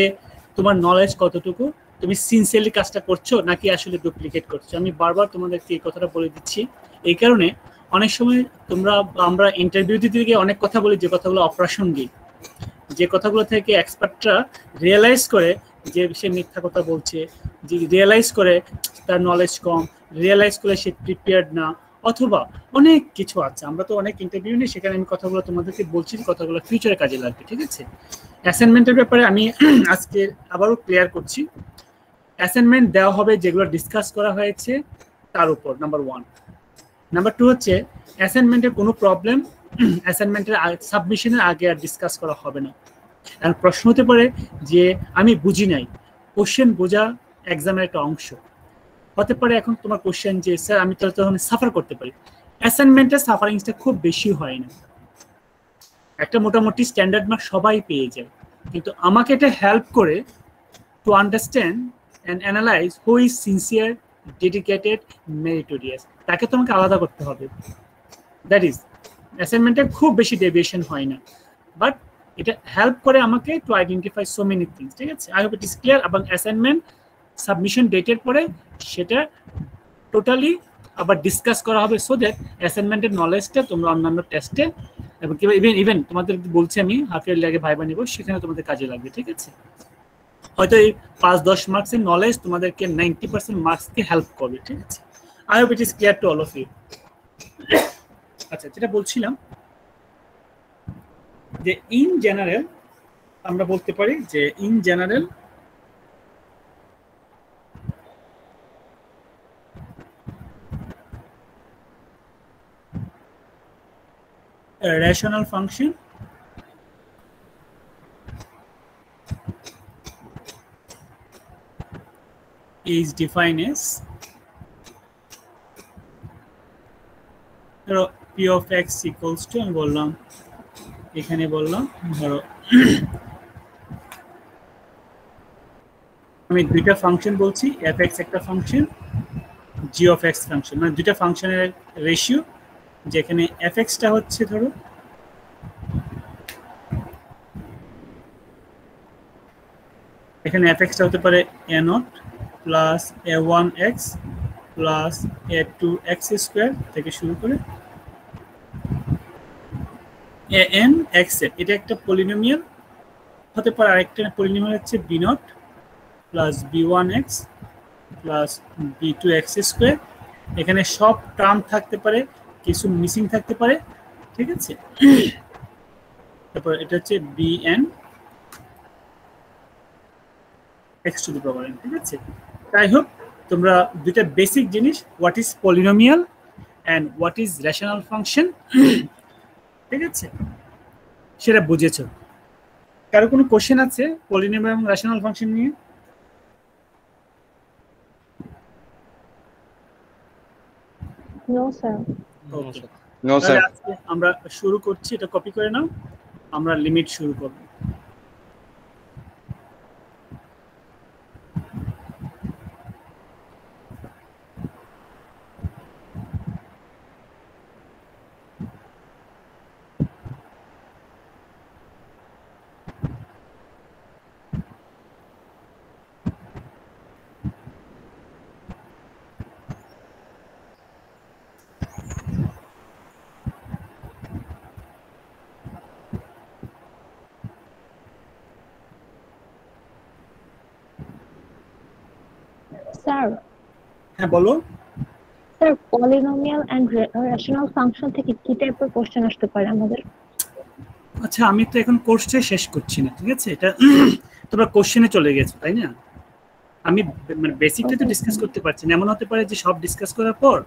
তোমার নলেজ কতটুকু, তুমি সিনসিয়ারলি কাজটা করছো নাকি আসলে ডুপ্লিকেট করছো। আমি বারবার তোমাদেরকে এই কথাটা বলে দিচ্ছি। এই কারণে অনেক সময় আমরা ইন্টারভিউ দিতে গিয়ে অনেক কথা বলি যে কথাগুলো অপ্রাসঙ্গিক, যে কথাগুলো থেকে এক্সপার্টরা রিয়েলাইজ করে যে সে মিথ্যা কথা বলছে, যে রিয়েলাইজ করে তার নলেজ কম, রিয়েলাইজ করে সে প্রিপেয়ার্ড না, অথবা অনেক কিছু আছে। আমরা তো অনেক ইন্টারভিউ নিই, সেখানে আমি কথাগুলো তোমাদেরকে বলছি, কথাগুলো ফিউচারে কাজে লাগবে, ঠিক আছে? অ্যাসাইনমেন্টের ব্যাপারে আমি আজকে আবারও ক্লিয়ার করছি। অ্যাসাইনমেন্ট দেওয়া হবে যেগুলো ডিসকাস করা হয়েছে তার উপর, নাম্বার 1। নাম্বার 2 হচ্ছে অ্যাসাইনমেন্টের কোনো প্রবলেম অ্যাসাইনমেন্টের সাবমিশনের আগে আর ডিসকাস করা হবে না। আর প্রশ্ন হতে পারে যে আমি বুঝি নাই, কোশ্চেন বোঝা এক্সামের একটা অংশ হতে পারে। এখন তোমার কোশ্চেন যে স্যার আমি তো তখন সাফার করতে পারি, অ্যাসাইনমেন্টের সাফারিংসটা খুব বেশি হয় না, একটা মোটামুটি স্ট্যান্ডার্ড মার্ক সবাই পেয়ে যায়, কিন্তু আমাকে এটা হেল্প করে to understand and analyse who is sincere, dedicated, meritorious, তাকে তোমাকে আলাদা করতে হবে। দ্যাট ইজ অ্যাসাইনমেন্টে খুব বেশি ডেভিয়েশন হয় না, বাট এটা হেল্প করে আমাকে to identify so many things, ঠিক আছে? I hope it is clear. এবং অ্যাসাইনমেন্ট সাবমিশন ডেটের পরে সেটা টোটালি আবার ডিসকাস করা হবে, সো দ্যাট অ্যাসাইনমেন্টের নলেজটা তোমরা অন্যান্য টেস্টে এবং ইভেন তোমাদের বলছি আমি হাফ ইয়ারলি আগে ভাইবা নিব, সেখানে তোমাদের কাজে লাগবে, ঠিক আছে? হয়তো এই 5-10 মার্কসের নলেজ তোমাদেরকে 90% মার্কসকে হেল্প করবে, ঠিক আছে? I hope it is clear to all of you. আচ্ছা, যেটা বলছিলাম যে ইন জেনারেল আমরা বলতে পারি যে in general a rational function is defined as p of x equals to আমি বললাম এখানে বললাম ধরো আমি দুইটা ফাংশন বলছি, f(x) একটা function, g of x function, মানে দুইটা ফাংশনের রেশিও, যেখানে f(x) টা হচ্ছে ধরো এখানে f(x) টা হতে পারে a0 plus a1x plus a2x square থেকে শুরু করে anx, এটা একটা পলিনোমিয়াল হতে পারে। আরেকটা পলিনোমিয়াল হচ্ছে b0 plus b1x plus b2x square. এখানে সব টার্ম থাকতে পারে, কিছু মিসিং থাকতে পারে, ঠিক আছে? তারপর এটা হচ্ছে bn x to the power n, ঠিক আছে? আই হোপ তোমরা দুইটা বেসিক জিনিস, what is polynomial and what is rational function, ঠিক আছে, সেটা বুঝেছো। কারো কোনো কোশ্চেন আছে পলিনোমিয়াল এবং রেশনাল ফাংশন নিয়ে? No, sir. No, sir. আজকে আমরা শুরু করছি, এটা কপি করে নাও, আমরা লিমিট শুরু করব। Sir, হ্যাঁ বলো। sir, polynomial and rational function থেকে কি টাইপের কোশ্চেন আসতে পারে আমাদের? আচ্ছা, আমি তো এখন কোর্সটা শেষ করছি না, ঠিক আছে? এটা তোমরা কোশ্চেনে চলে গেছো, তাই না? আমি মানে বেসিকটা তো ডিসকাস করতে পারছি না। এমন হতে পারে যে সব ডিসকাস করার পর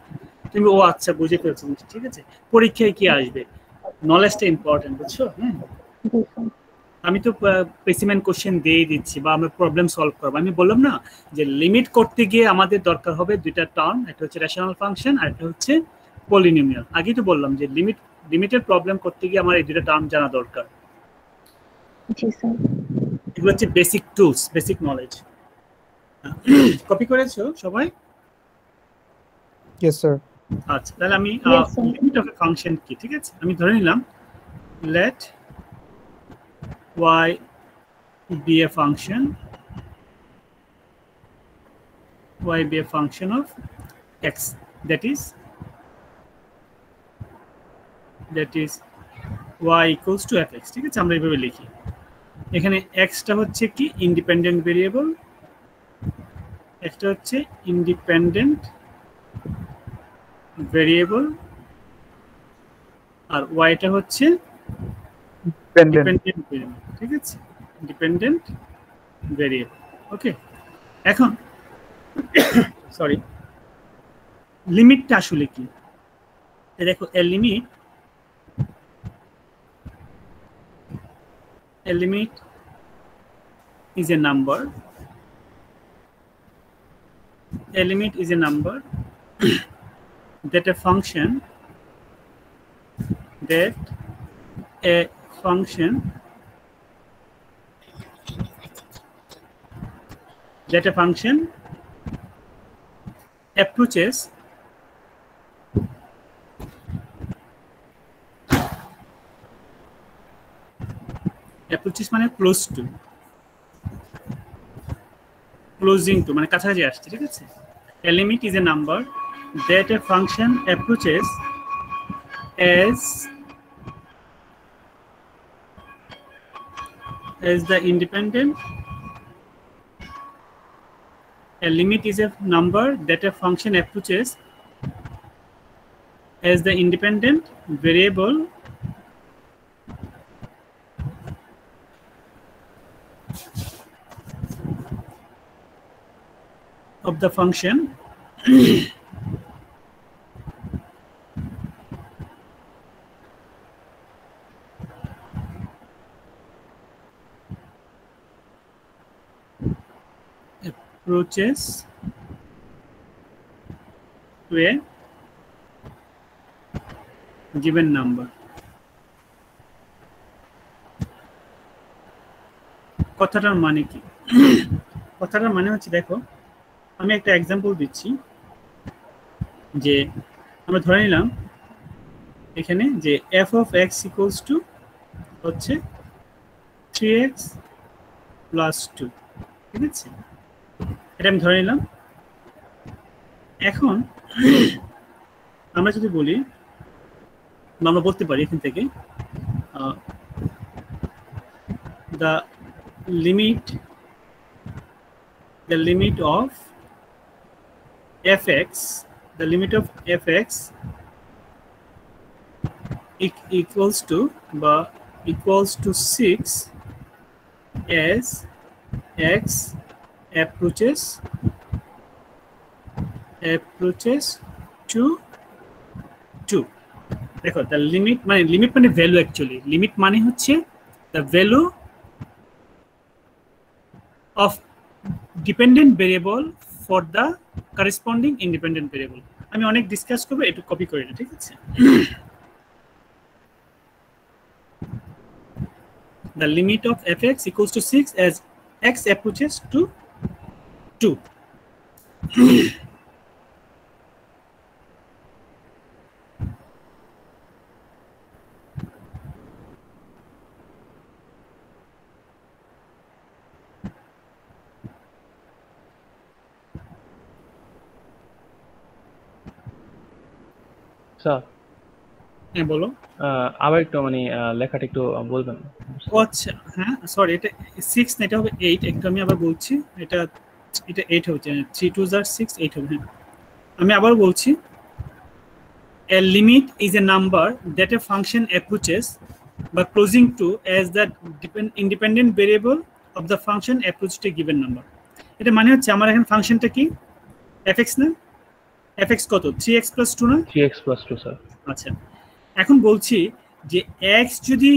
তুমি ও আচ্ছা বুঝে ফেলছো, ঠিক আছে? পরীক্ষায় কি আসবে, নলেজটা ইম্পর্টেন্ট, বুঝছো? আমি তো স্পেসিমেন কোশ্চেন দিয়ে দিচ্ছি বা আমরা প্রবলেম সলভ করব। আমি বললাম না যে লিমিট করতে গিয়ে আমাদের দরকার হবে দুইটা টার্ম, একটা হচ্ছে রেশনাল ফাংশন আর একটা হচ্ছে পলিনোমিয়াল। আগেই তো বললাম যে লিমিটের প্রবলেম করতে গিয়ে আমার এই দুইটা টার্ম জানা দরকার। জি স্যার। এগুলো হচ্ছে basic tools, basic knowledge. Copy করেছো সবাই? Yes sir. আচ্ছা, তাহলে আমি লিমিট অফ এ ফাংশন কি, ঠিক আছে? আমি ধরে নিলাম late y be a function, y be a function of x, that is y equals to fx, ঠিক আছে? আমরা এইভাবে লিখি এখানে এক্সটা হচ্ছে কি ইন্ডিপেন্ডেন্ট ভেরিয়েবল, একটা হচ্ছে ইন্ডিপেন্ডেন্ট ভেরিয়েবল, আর ওয়াইটা হচ্ছে ডিপেন্ডেন্ট ভেরিয়েবল। ঠিক আছে, ডিপেন্ডেন্ট ভেরিয়েবল। ওকে, এখন সরি, লিমিটটা আসলে কি? দেখো এ limit is a number. A limit is a number that a function approaches মানে ক্লোজ টু, closing to মানে কাছাকাছি আসছে। ঠিক আছে, a limit is a number that a function approaches as the independent. A limit is a number that a function approaches as the independent variable of the function approaches to a given number. কথাটার মানে কি? কথাটার মানে হচ্ছে, দেখো আমি একটা example দিচ্ছি, যে আমরা ধরে নিলাম এখানে যে f of x equals to হচ্ছে 3x plus 2। ঠিক আছে, এটা আমি ধরে নিলাম। এখন আমরা যদি বলি, আমরা বলতে পারি এখান থেকে the limit of fx equals to 6 as x approaches to 2। দেখো the limit মানে ভ্যালু, অ্যাকচুয়ালি লিমিট মানে হচ্ছে the value of dependent variable for the corresponding independent variable। আমি অনেক ডিসকাস করব, একটু কপি করে নিই। ঠিক আছে, the limit of fx equals to 6 as x approaches to 2। Sir হ্যাঁ বলো। আবার একটু মানে লেখাটা একটু বলবেন? আচ্ছা হ্যাঁ, সরি, এটা 6 না, এটা হবে 8। একটু আমি আবার বলছি, এটা 8 হচ্ছে, 3 2 are 6, 8 হবে। হ্যাঁ, আমি আবার বলছি, a limit is a number that a function approaches by closing to as the independent variable of the function approach to a given number। এটা মানে হচ্ছে আমার এখানে ফাংশনটা কি fx না, fx কত 3x plus 2 না? 3x plus 2 sir. আচ্ছা, এখন বলছি যে x যদি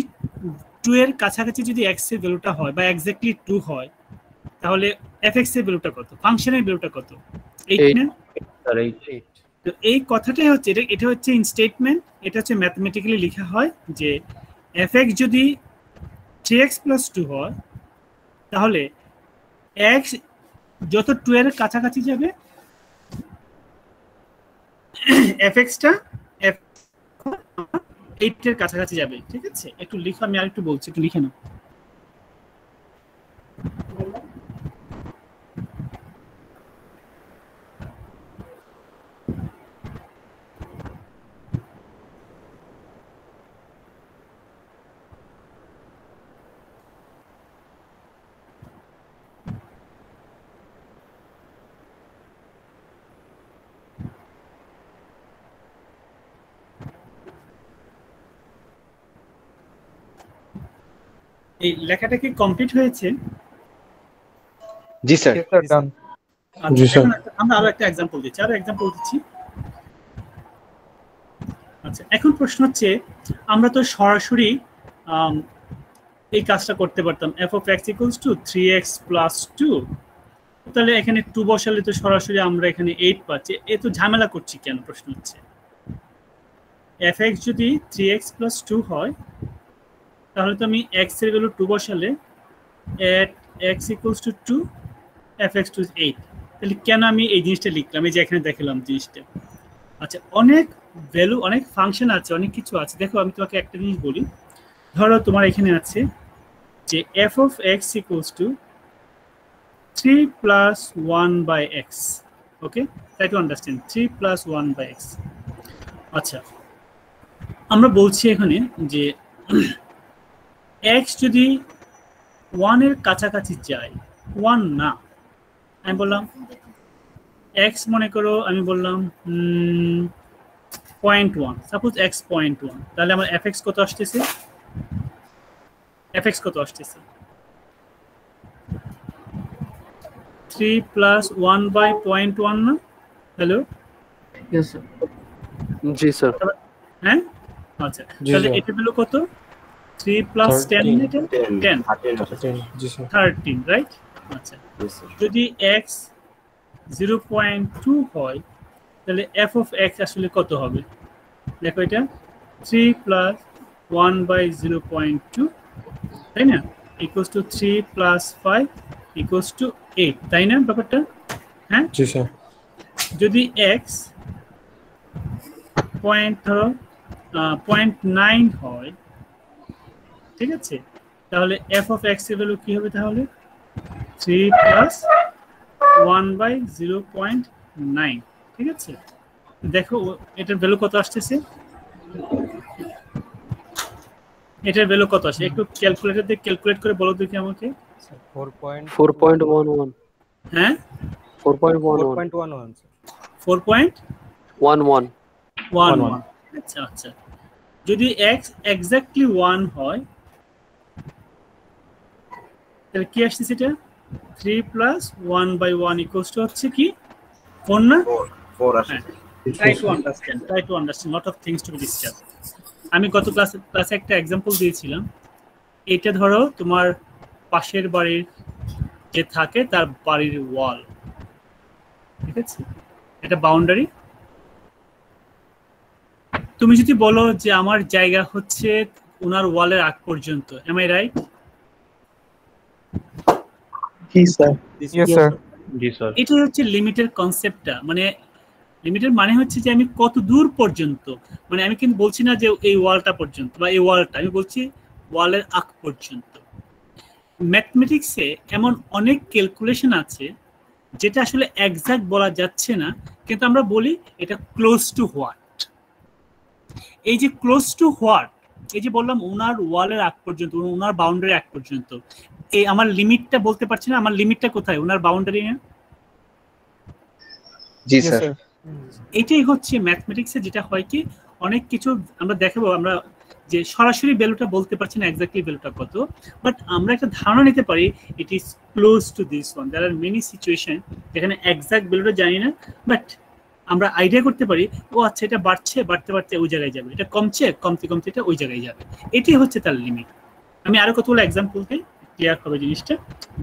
2 এর কাছাকাছি যদি x এর ভ্যালুটা হয় বা এক্স্যাক্টলি 2 হয়, তাহলে fx এর ভ্যালুটা কত, ফাংশনের ভ্যালুটা কত? 8 না স্যার? 8। তো এই কথাটাই হচ্ছে, এটা হচ্ছে ইন স্টেটমেন্ট, এটা হচ্ছে ম্যাথমেটিক্যালি লেখা হয় যে fx যদি 3x plus 2 হয়, তাহলে x যত 2 এর কাছাকাছি যাবে fx-টা 8 এর কাছাকাছি যাবে। ঠিক আছে, একটু লিখো, আমি আরেকটু বলছি, একটু লিখে নাও। এই লেখাটা কি কমপ্লিট হয়েছে? জি স্যার। জি স্যার। আমরা আরো একটা एग्जांपल দিচ্ছি। আচ্ছা, এখন প্রশ্ন হচ্ছে আমরা তো সরাসরি এই কাজটা করতে পারতাম f of x equals to 3x plus 2, তাহলে এখানে 2 বসালে তো সরাসরি আমরা এখানে 8 পাচ্ছি। এত ঝামেলা করছি কেন প্রশ্ন হচ্ছে। fx যদি 3x plus 2 হয় তাহলে তো আমি x এর ভ্যালু 2 বসালে at x equals to 2 fx to 8, তাহলে কেন আমি এই জিনিসটা লিখলাম, এই যে এখানে দেখালাম জিনিসটা। আচ্ছা, অনেক ভ্যালু, অনেক ফাংশন আছে, অনেক কিছু আছে। দেখো আমি তোমাকে একটা জিনিস বলি, ধরো তোমার এখানে আছে যে f of x equals to 3 plus 1 by x, okay, try to understand 3 plus 1 by x। আচ্ছা, আমরা বলছি এখানে যে x যদি 1 এর কাছাকাছি যায়, 1 না, আমি বললাম x মনে করো আমি বললাম 0.1, সাপোজ x 0.1, তাহলে আমার fx কত আসতেছে? fx কত আসতেছে? 3 plus 1 by 0.1 না? Hello, yes sir. জি স্যার। হ্যাঁ, আচ্ছা, তাহলে এটা হলো কত? 3 plus 10 10 জি স্যার। 13, রাইট? আচ্ছা, যদি x 0.2 হয় তাহলে f of x আসলে কত হবে? দেখো এটা 3 plus 1 by 0.2, তাই না, equals to 3 plus 5 equals to 8, তাই না ব্যাপারটা? হ্যাঁ, জি স্যার। যদি x পয়েন্ট 9 হয়, ঠিক আছে, তাহলে f of x এর ভ্যালু কি হবে? তাহলে 3 plus 1 by 0.9, ঠিক আছে। দেখো এটার ভ্যালু কত আসতেছে, এটার ভ্যালু কত আসে? একটু ক্যালকুলেটর দিয়ে ক্যালকুলেট করে বলো দেখি আমাকে। 4.11। হ্যাঁ, 4.11। 4.11। আচ্ছা আচ্ছা, যদি x এক্স্যাক্টলি 1 হয় তাহলে কি আসছে? এটা 3 plus 1 by 1 equals to হচ্ছে কি 4 না? 4 আসে। Try to understand lot of things to be discussed. আমি গত ক্লাসে একটা एग्जांपल দিয়েছিলাম। এটা ধরো তোমার পাশের বাড়ির যে থাকে তার বাড়ির ওয়াল, ঠিক আছে, এটা বাউন্ডারি। তুমি যদি বলো যে আমার জায়গা হচ্ছে ওনার ওয়ালের আগ পর্যন্ত, am I right? G sir. জি স্যার। এটা হচ্ছে লিমিটের কনসেপ্টটা, মানে লিমিটের মানে হচ্ছে যে আমি কত দূর পর্যন্ত, মানে আমি কিন্তু বলছি না যে এই ওয়ালটা পর্যন্ত বা এই ওয়ালটা, আমি বলছি ওয়ালের আগ পর্যন্ত। ম্যাথমেটিক্সে এমন অনেক ক্যালকুলেশন আছে যেটা আসলে এক্সাক্ট বলা যাচ্ছে না, কিন্তু আমরা বলি এটা ক্লোজ টু হোয়াট। এই যে ক্লোজ টু হোয়াট, এই যে বললাম ওনার ওয়ালের আগ পর্যন্ত, ওনার বাউন্ডারি আগ পর্যন্ত, এই আমার লিমিটটা বলতে পারছি না, আমার লিমিটটা কোথায়? ওনার বাউন্ডারি না? জি স্যার। এটাই হচ্ছে ম্যাথমেটিক্সে যেটা হয় কি অনেক কিছু আমরা দেখাবো, আমরা যে সরাসরি ভ্যালুটা বলতে পারছি না এক্স্যাক্টলি ভ্যালুটা কত, বাট আমরা একটা ধারণা নিতে পারি it is close to this one. There are many situation যেখানে এক্স্যাক্ট ভ্যালুটা জানি না, বাট আমরা আইডিয়া করতে পারি ও আচ্ছা এটা বাড়ছে, বাড়তে বাড়তে ওই জায়গায় যাবে, এটা কমছে, কমতে কমতে এটা ওই জায়গায় যাবে। এটাই হচ্ছে তার লিমিট। আমি আরো কতগুলো এক্সাম্পল দিই, ক্লিয়ার হবে জিনিসটা,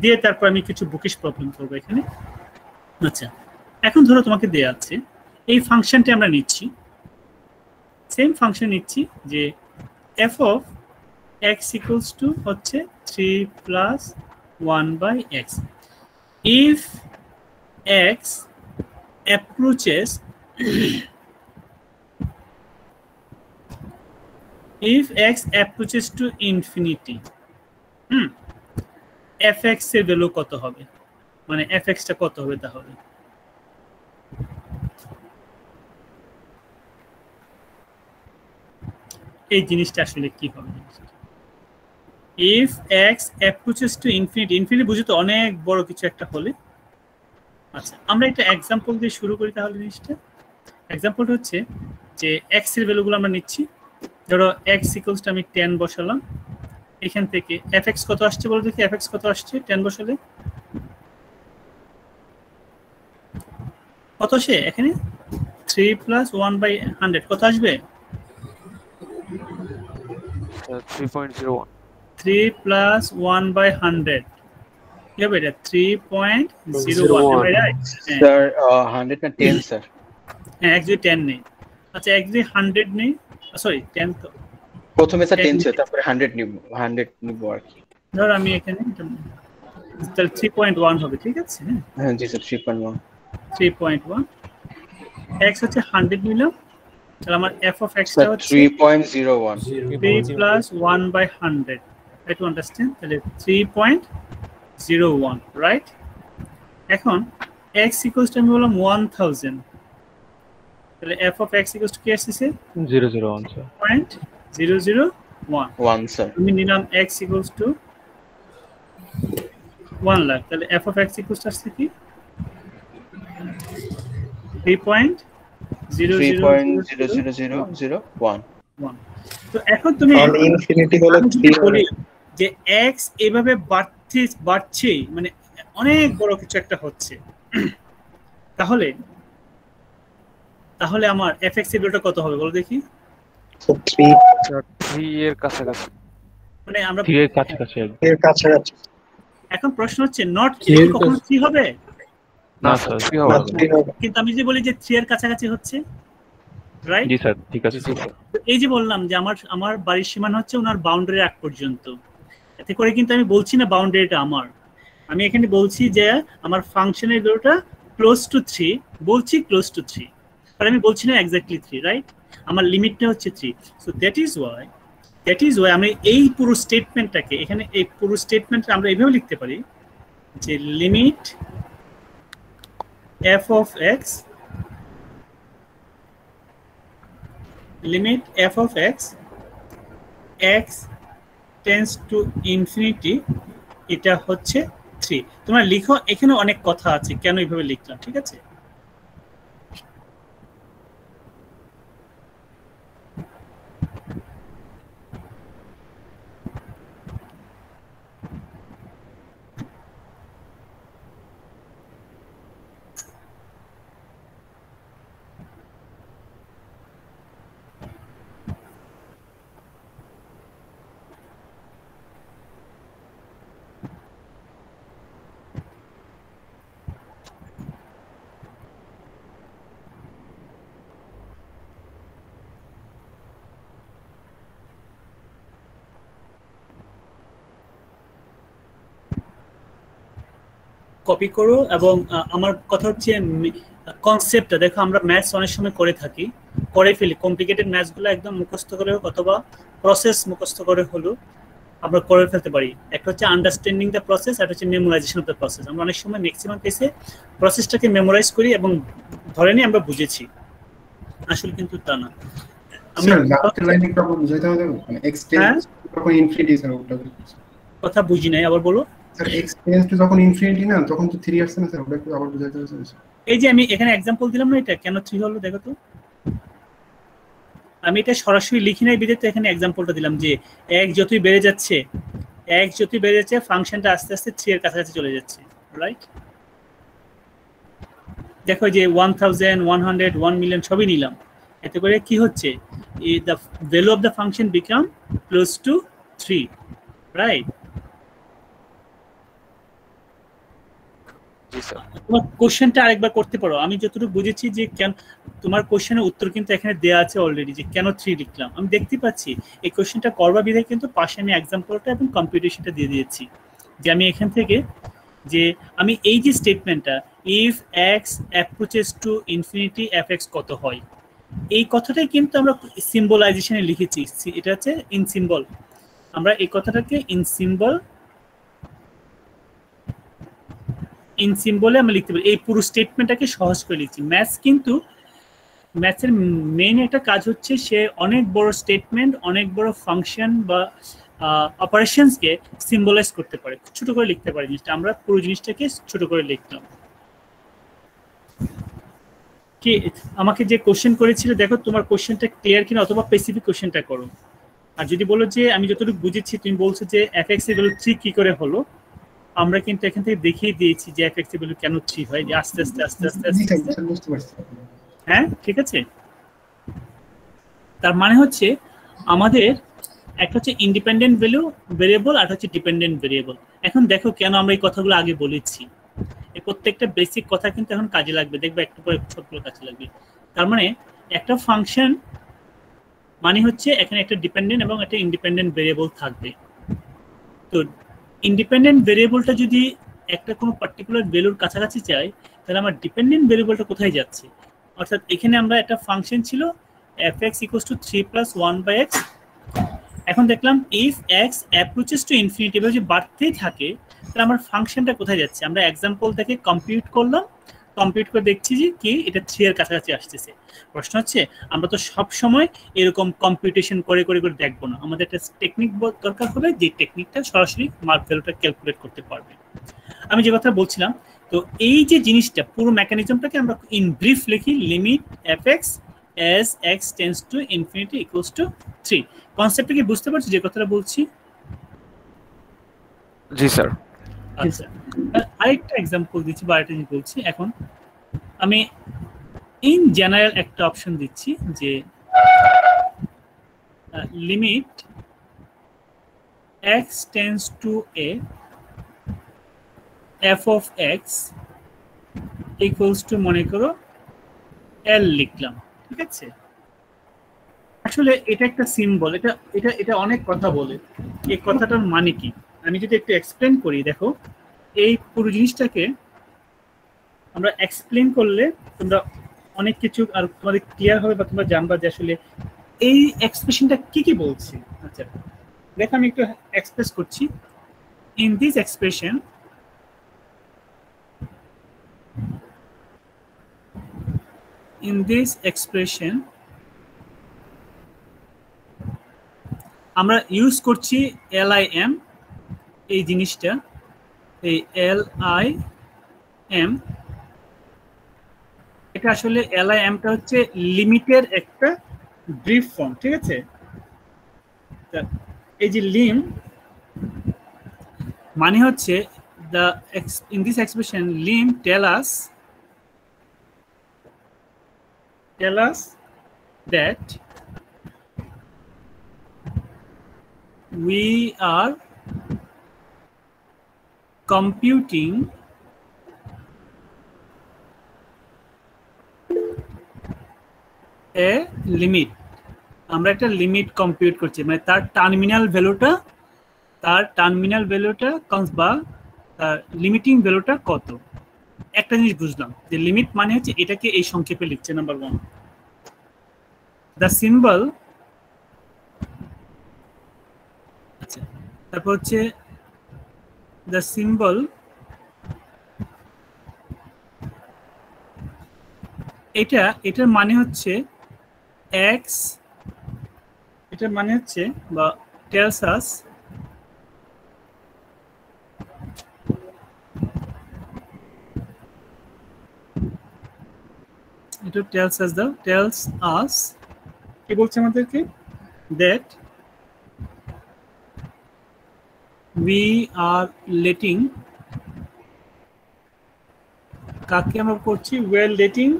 দিয়ে তারপর আমি কিছু বুকিশ প্রবলেম করবো এখানে। আচ্ছা, এখন ধরো তোমাকে দেয়া আছে এই ফাংশনটা আমরা নিচ্ছি, সেম ফাংশন নিচ্ছি যে f of x equals to হচ্ছে 3 plus 1 by x. If x approaches to infinity, fx এর ভ্যালু কত হবে? মানে fx টা কত হবে তাহলে? এই জিনিসটা আসলে কি হবে? if x approaches to infinity, infinity বুঝো তো অনেক বড় কিছু একটা হলে। আচ্ছা, আমরা একটা एग्जांपल দিয়ে শুরু করি তাহলে জিনিসটা। एग्जांपल হচ্ছে যে x এর ভ্যালুগুলো আমরা নিচ্ছি, ধরো x ইকুয়ালস টু আমি 10 বসালাম, এখান থেকে fx কত আসছে বলো দেখি, fx কত আসছে 10 বসালে কত আসে এখানে 3 + 1/100 কত আসবে? 3.01 3 + 1/100 কি হবে এটা 3.01 am I right? Sir, 100 না 10 sir. হ্যাঁ actually 10 নেই, আচ্ছা actually 100 নেই, সরি 10 তো প্রথমে স্যার 10 ছিল, তারপরে 100 নিব আর কি। ধর আমি এখানে তাহলে 3.1 হবে, ঠিক আছে? হ্যাঁ জি স্যার 3.1 3.1 x হচ্ছে 100 নিলাম, তাহলে আমার f of x টা স্যার হচ্ছে 3.01 3 + 1/100, try to understand, তাহলে 3.01 রাইট। এখন x = আমি বললাম 1000, তাহলে f of x = কি আসছে 001 স্যার 0.001 1 স্যার। আমি নিলাম x = 1 লাখ, তাহলে f of x = আসছে কি 3.00001। তো এখন তুমি ইনফিনিটি হলো আমি যদি বলি যে x এভাবে বাড়ছে মানে অনেক বড় কিছু একটা হচ্ছে, তাহলে আমার fx এর ভ্যালুটা কত হবে বলো দেখি? 3 এর কাছাকাছি, মানে আমরা 3 এর কাছাকাছি এর কাছাকাছি এখন প্রশ্ন হচ্ছে নট কখনো 3 হবে না স্যার। কিন্তু আমি যে বলি যে 3 এর কাছাকাছি হচ্ছে, রাইট? জি স্যার ঠিক আছে স্যার। তো এই যে বললাম যে আমার বাড়ির সীমানা হচ্ছে ওনার বাউন্ডারি আগ পর্যন্ত, এতে করে কিন্তু আমি বলছি না বাউন্ডারিটা আমার, আমি এখানে বলছি যে আমার ফাংশনের ভ্যালুটা ক্লোজ টু 3, বলছি ক্লোজ টু 3, আর আমি বলছি না এক্স্যাক্টলি 3, রাইট? আমার লিমিটটা হচ্ছে 3। সো দ্যাট ইজ ওয়াই আমি এই পুরো স্টেটমেন্টটাকে এখানে এই পুরো স্টেটমেন্টটা আমরা এইভাবে লিখতে পারি যে limit f of x x tends to infinity, এটা হচ্ছে 3। তোমরা লিখো, এখানে অনেক কথা আছে কেন এইভাবে লিখলাম, ঠিক আছে? কপি করো এবং আমার কথা হচ্ছে কনসেপ্টটা দেখো, আমরা ম্যাথস অনেক সময় করে ফেলি কমপ্লিকেটেড ম্যাথসগুলো একদম মুখস্থ করে অথবা প্রসেস মুখস্থ করে হলো আমরা করে ফেলতে পারি। একটা হচ্ছে আন্ডারস্ট্যান্ডিং দ্য প্রসেস, আর হচ্ছে মেমোরাইজেশন অফ দ্য প্রসেস। আমরা অনেক সময় ম্যাক্সিমাম কেসে প্রসেসটাকে মেমোরাইজ করি এবং ধরে নিই আমরা বুঝেছি, আসলে কিন্তু তা না। স্যার লাস্ট লাইনে কি আপনারা বুঝাইতে হবে মানে এক্সটেন্স যখন ইনফিনিটি স্যার ওটা কথা বুঝি নাই, আবার বলো। স্যার এক্সটেন্স যখন ইনফিনিটি না তখন তো 3 আসছে না স্যার, ওটা একটু আবার বুঝাইতে হবে স্যার। এই যে আমি এখানে एग्जांपल দিলাম না, এটা কেন 3 হলো দেখো তো। আমি এটা সরাসরি লিখি নাই বিদে তো এখানে एग्जांपलটা দিলাম যে x যতই বেড়ে যাচ্ছে ফাংশনটা আস্তে আস্তে 3 এর কাছাকাছি চলে যাচ্ছে, রাইট? দেখো যে 1000 100 1 মিলিয়ন সবই নিলাম, এতে করে কি হচ্ছে the value of the function become close to 3, right? G sir. তোমার কোশ্চেনটা আরেকবার করতে পারো, আমি যতটুকু বুঝেছি যে কেন তোমার কোশ্চেনের উত্তর কিন্তু এখানে দেয়া আছে অলরেডি, যে কেন 3 লিখলাম আমি দেখতে পাচ্ছি। এই কোশ্চেনটা করবা বিধে কিন্তু পাশে আমি एग्जांपलটা এবং কম্পিউটেশনটা দিয়ে দিয়েছি, যে আমি এখান থেকে যে আমি এই যে স্টেটমেন্টটা if x approaches to infinity fx কত হয়, এই কথাটাই কিন্তু আমরা সিম্বলাইজেশনে লিখেছি। এটা হচ্ছে ইন সিম্বল, আমরা এই কথাটাকে ইন সিম্বলে আমরা লিখতে পারি। এই পুরো স্টেটমেন্টটাকে সহজ করে লিখছি। ম্যাথসের মেইন একটা কাজ হচ্ছে সে অনেক বড় স্টেটমেন্ট, অনেক বড় ফাংশন বা অপারেশনসকে সিম্বলাইজ করতে পারে, ছোট করে লিখতে পারে জিনিসটা। আমরা পুরো জিনিসটাকে ছোট করে লিখলাম। কি আমাকে যে কোশ্চেন করেছিল দেখো তোমার কোশ্চেনটা ক্লিয়ার কিনা, অথবা স্পেসিফিক কোশ্চেনটা করো। আর যদি বলো যে আমি যতটুকু বুঝেছি তুমি বলছো যে fx এর ভ্যালু 3 কি করে হলো, আমরা কিন্তু এখান থেকে দেখিয়ে দিয়েছি যে fx এর ভ্যালু কেন 3 হয়, যে আস্তে আস্তে আস্তে আস্তে জি আস্তে স্যার বুঝতে পারছি। হ্যাঁ ঠিক আছে। তার মানে হচ্ছে আমাদের একটা হচ্ছে ইন্ডিপেন্ডেন্ট ভেরিয়েবল আর হচ্ছে ডিপেন্ডেন্ট ভেরিয়েবল। এখন দেখো কেন আমরা এই কথাগুলো আগে বলেছি, এই প্রত্যেকটা বেসিক কথা কিন্তু এখন কাজে লাগবে, দেখবে একটু পরে সবগুলো কাজে লাগবে। তার মানে একটা ফাংশন মানে হচ্ছে এখানে একটা ডিপেন্ডেন্ট এবং একটা ইন্ডিপেন্ডেন্ট ভেরিয়েবল থাকবে। তো ইন্ডিপেন্ডেন্ট ভেরিয়েবলটা যদি একটা কোনো পার্টিকুলার ভ্যালুর কাছাকাছি চাই, তাহলে আমার ডিপেন্ডেন্ট ভেরিয়েবলটা কোথায় যাচ্ছে, অর্থাৎ এখানে আমরা একটা ফাংশন ছিল fx = 3 + 1/x। এখন দেখলাম if x approaches to infinity এবার যদি বাড়তেই থাকে তাহলে আমার ফাংশনটা কোথায় যাচ্ছে, আমরা এক্সাম্পল থেকে কম্পিউট করলাম, কম্পিউট করে দেখছি যে কি এটা 3 এর কাছাকাছি আসতেছে। প্রশ্ন হচ্ছে আমরা তো সব সময় এরকম কম্পিউটেশন করে করে করে দেখবো না, আমাদের একটা টেকনিক দরকার হবে যে টেকনিকটা সরাসরি মার্ক ভ্যালুটা ক্যালকুলেট করতে পারবে। আমি যে কথা বলছিলাম, তো এই যে জিনিসটা পুরো মেকানিজমটাকে আমরা ইন ব্রিফ লিখি limit fx as x tends to infinity equals to 3। কনসেপ্টটা কি বুঝতে পারছো যে কথাটা বলছি? জি স্যার। আচ্ছা আরেকটা এক্সাম্পল দিচ্ছি বা আরেকটা জিনিস বলছি। এখন আমি ইন জেনারেল একটা অপশন দিচ্ছি যে limit x tends to a f of x equals to মনে করো l লিখলাম, ঠিক আছে। আসলে এটা একটা সিম্বল, এটা এটা এটা অনেক কথা বলে, এই কথাটার মানে কি আমি যদি একটু এক্সপ্লেন করি। দেখো এই পুরো জিনিসটাকে আমরা এক্সপ্লেন করলে তোমরা অনেক কিছু আর তোমাদের ক্লিয়ার হবে বা তোমরা জানবা যে আসলে এই এক্সপ্রেশনটা কি কি বলছে। আচ্ছা দেখো আমি একটু এক্সপ্রেস করছি। ইন দিস এক্সপ্রেশন আমরা ইউজ করছি LIM, এই জিনিসটা এই LIM, এটা আসলে LIM-টা হচ্ছে লিমিটের একটা ব্রিফ ফর্ম, ঠিক আছে। এই যে লিম মানে হচ্ছে in this expression lim tell us that we are computing a limit, আমরা একটা লিমিট কম্পিউট করছি, মানে তার টার্মিনাল ভ্যালুটা বা তার লিমিটিং ভ্যালুটা কত। একটা জিনিস বুঝলাম যে লিমিট মানে হচ্ছে এটাকে এই সংক্ষেপে লিখছে নাম্বার 1, দ্য সিম্বল। আচ্ছা তারপর হচ্ছে দ্য সিম্বল এটার মানে হচ্ছে x, এটার মানে হচ্ছে বা tells us এটা tells us কি বলছে আমাদেরকে that we are letting, কাকে আমরা করছি we are letting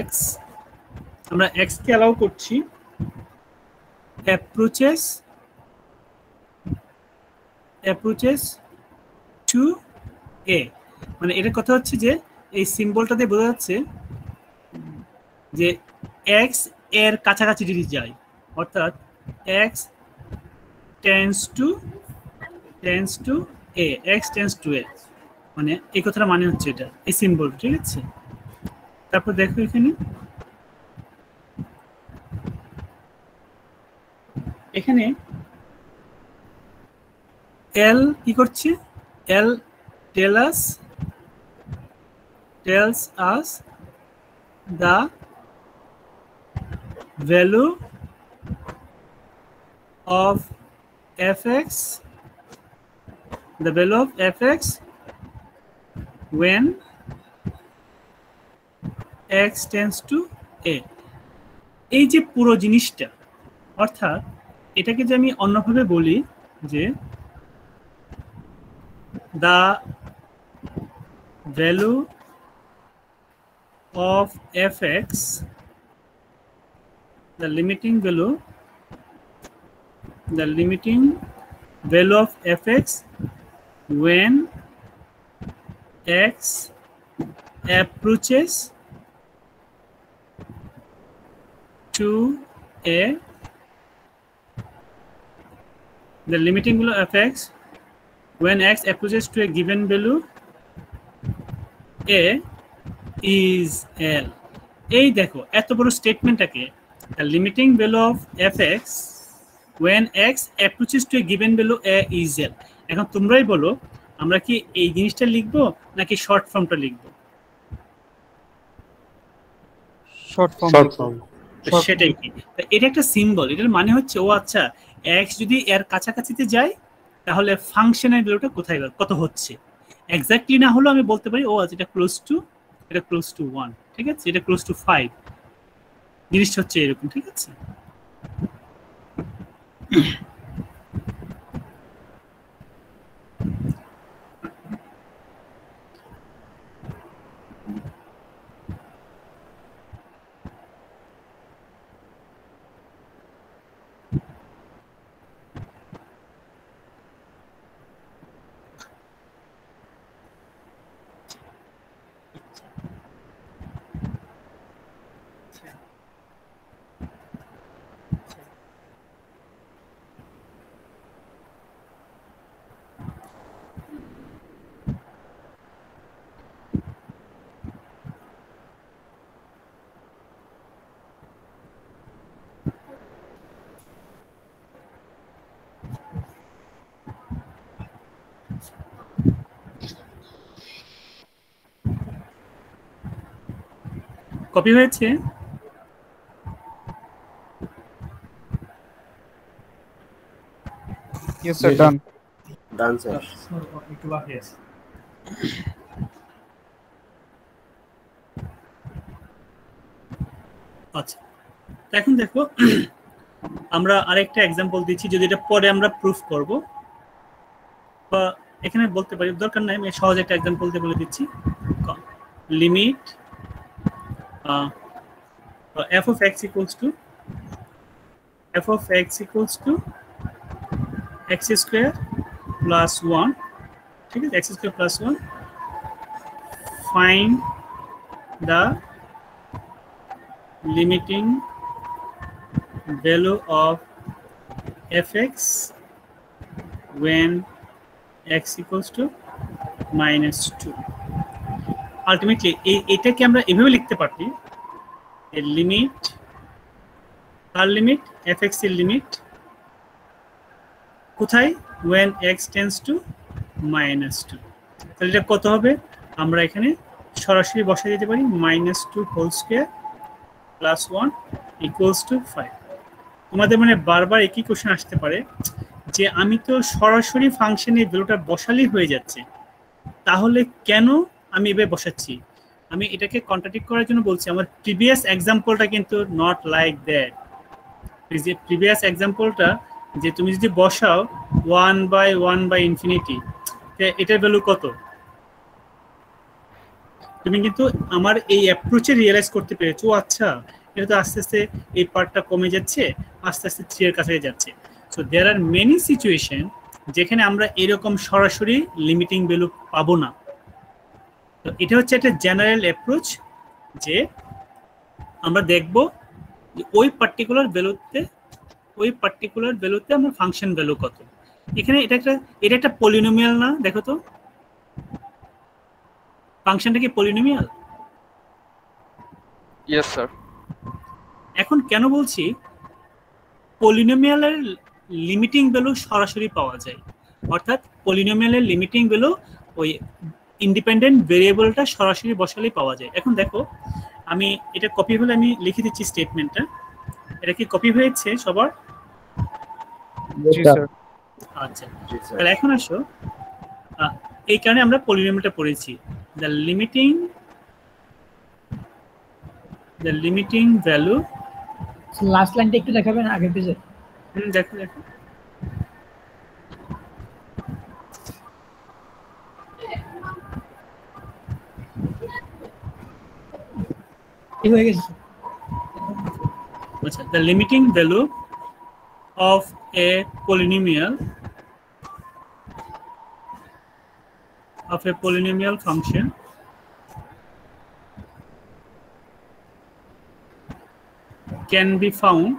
x, আমরা x কে অ্যালাউ করছি approaches to a, মানে এটার কথা হচ্ছে যে এই সিম্বলটা দিয়ে বোঝা যাচ্ছে যে x এর কাছাকাছি যদি যায়, অর্থাৎ x tends to a, x tends to a, মানে এই কথাটা মানে হচ্ছে এটা এই সিম্বল, ঠিক আছে। তারপর দেখো এখানে l কি করছে, l tells us the value of fx, when x tends to a, এই যে পুরো জিনিসটা, অর্থাৎ এটাকে যে আমি অন্যভাবে বলি যে the value of fx, the limiting value of fx when x approaches to a, the limiting value of fx when x approaches to a given value a is L. এই দেখো এত বড় স্টেটমেন্টটাকে, the limiting value of fx when x approaches to a given value a is L, এখন তোমরাই বলো আমরা কি এই জিনিসটা লিখবো নাকি শর্ট ফর্মটা লিখবো? Short form. সেটাই কি, এটা একটা সিম্বল, এটার মানে হচ্ছে ও আচ্ছা x যদি এর কাছাকাছিতে যায় তাহলে ফাংশনের ভ্যালুটা কোথায় কত হচ্ছে, এক্স্যাক্টলি না হলেও আমি বলতে পারি ও আচ্ছা এটা ক্লোজ টু 1, ঠিক আছে, এটা ক্লোজ টু 5, জিনিসটা হচ্ছে এরকম, ঠিক আছে। কপি হয়েছে? Yes sir, done. Done sir. একটু বাকি আছে। আচ্ছা, এখন দেখো আমরা আরেকটা এক্সাম্পল দিচ্ছি, যদি এটা পরে আমরা প্রুফ করব বা এখানে বলতে পারি, দরকার নাই, আমি সহজ একটা এক্সাম্পল দিয়ে বলে দিচ্ছি। Limit f of x equals to x square plus 1, ঠিক আছে, x square plus 1, find the limiting value of fx when x equals to -2. Ultimately এটাকে আমরা এভাবে লিখতে পারি, এর লিমিট, তার লিমিট fx এর লিমিট কোথায়, when x tends to -2, তাহলে এটা কত হবে, আমরা এখানে সরাসরি বসাই দিতে পারি -2 whole square plus 1 equals to 5। তোমাদের মানে বারবার একই কোশ্চেন আসতে পারে যে আমি তো সরাসরি ফাংশনের ভ্যালুটা বসালেই হয়ে যাচ্ছে, তাহলে কেন আমি এভাবে বসাচ্ছি? আমি এটাকে কন্ট্রাডিক্ট করার জন্য বলছি, আমার প্রিভিয়াস এক্সাম্পলটা কিন্তু নট লাইক দ্যাট। যে প্রিভিয়াস এক্সাম্পলটা যে তুমি যদি বসাও 1/1/∞, এটার ভ্যালু কত, তুমি কিন্তু আমার এই অ্যাপ্রোচে রিয়েলাইজ করতে পেরেছো, আচ্ছা এটা তো আস্তে আস্তে এই পার্টটা কমে যাচ্ছে, আস্তে আস্তে 3 এর কাছে যাচ্ছে। So there are many situation যেখানে আমরা এরকম সরাসরি লিমিটিং ভ্যালু পাবো না। তো এটা হচ্ছে একটা জেনারেল অ্যাপ্রোচ যে আমরা দেখব যে ওই পার্টিকুলার ভ্যালুতে আমার ফাংশন ভ্যালু কত। এখানে এটা একটা পলিনোমিয়াল না, দেখো তো ফাংশনটা কি পলিনোমিয়াল? Yes sir. এখন কেন বলছি পলিনোমিয়ালের লিমিটিং ভ্যালু সরাসরি পাওয়া যায়, অর্থাৎ পলিনোমিয়ালের লিমিটিং ভ্যালু ওই ইন্ডিপেন্ডেন্ট ভেরিয়েবলটা সরাসরি বসালেই পাওয়া যায়। এখন দেখো আমি এটা কপি হলে আমি লিখে দিচ্ছি স্টেটমেন্টটা, এটা কি কপি হয়েছে সবার? জি স্যার। আচ্ছা, তাহলে এখন আসো, এই কারণে আমরা পলিনোমিয়ালটা পড়েছি, the limiting value লাস্ট লাইনটা একটু দেখাবেন আগের পেজে। দেখো দেখো এই হয়ে গেছে। আচ্ছা, the limiting value of a polynomial function can be found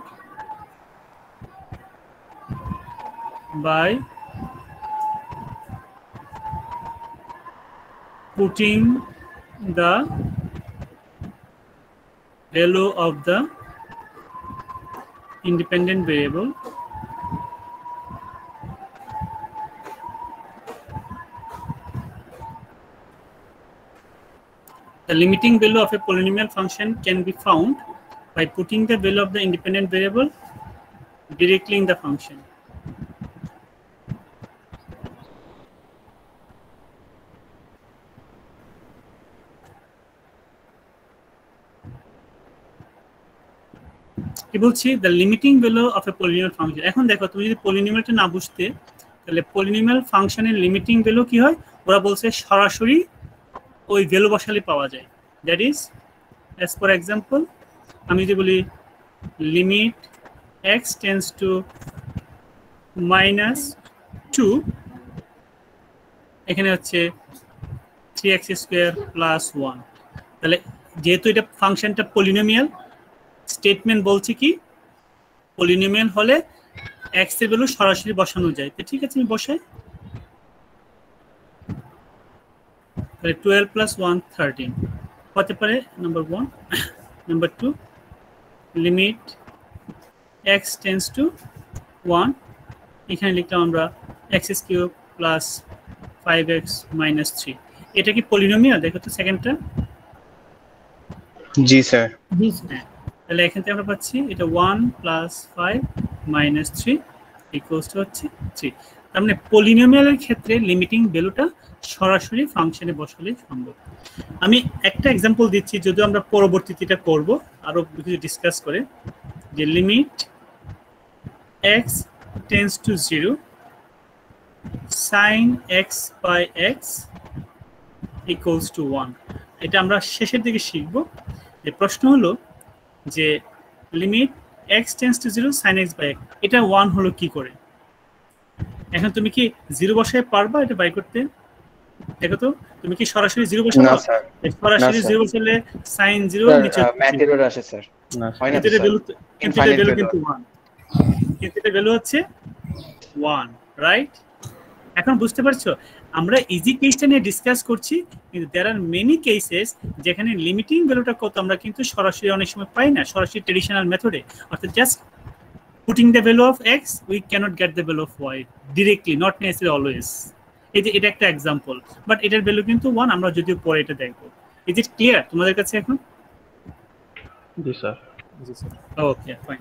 by putting the value of the independent variable the limiting value of a polynomial function can be found by putting the value of the independent variable directly in the function. কি বলছি the limiting value of a polynomial function এখন দেখো তুমি যদি পলিনোমিয়ালটা না বুঝতে তাহলে polynomial ফাংশনের লিমিটিং ভ্যালু কি হয় ওরা বলছে সরাসরি ওই ভ্যালু বসালে পাওয়া যায় that is as for example আমি যদি বলি লিমিট x tends to -2 এখানে হচ্ছে 3x square plus 1 তাহলে যেহেতু এটা ফাংশনটা পলিনোমিয়াল স্টেটমেন্ট বলছে কি পলিনোমিয়াল হলে x এর ভ্যালু সরাসরি বসানো যায় তো ঠিক আছে আমি বসাই তাহলে 12 plus 1 13 হতে পারে number 1 number 2 limit x tends to 1 এখানে লিখলাম আমরা x³ plus 5x minus 3 এটা কি পলিনোমিয়াল দেখো তো সেকেন্ডটা জি স্যার জি স্যার তাহলে এখান থেকে আমরা পাচ্ছি এটা 1 plus 5 minus 3 equals to হচ্ছে 3 তার মানে পলিনোমিয়ালের ক্ষেত্রে লিমিটিং ভ্যালুটা সরাসরি ফাংশনে বসালে সম্ভব আমি একটা एग्जांपल দিচ্ছি যদিও আমরা পরবর্তীতে এটা করব আরো কিছু ডিসকাস করে যে limit x tends to 0 sin x by x equals to 1 এটা আমরা শেষের দিকে শিখব যে প্রশ্ন হলো যে limit x tends to 0 sin x by x এটা 1 হলো কি করে এখন তুমি কি 0 বসায় পারবা এটা বাই করতে দেখো তো তুমি কি সরাসরি 0 বসাবে না স্যার সরাসরি 0 বসালে sin 0 নিচে ম্যাথ এরর আসে স্যার না হয় না কিন্তু এটা ভ্যালু কিন্তু 1 কিন্তু এটা ভ্যালু হচ্ছে 1 রাইট এখন বুঝতে পারছো আমরা ইজি কেসটা নিয়ে ডিসকাস করছি কিন্তু देयर আর মেনি কেসেস যেখানে লিমিটিং ভ্যালুটা কত আমরা কিন্তু সরাসরি অনেক সময় পাই না সরাসরি ট্র্যাডিশনাল মেথডে অর্থাৎ just putting the value of x we can't get the value of y directly not necessary always এই যে এটা একটা एग्जांपल বাট এটার ভ্যালু কিন্তু 1 আমরা যদিও পরে এটা দেখব ইজ ইট ক্লিয়ার তোমাদের কাছে এখন জি স্যার ওকে ফাইন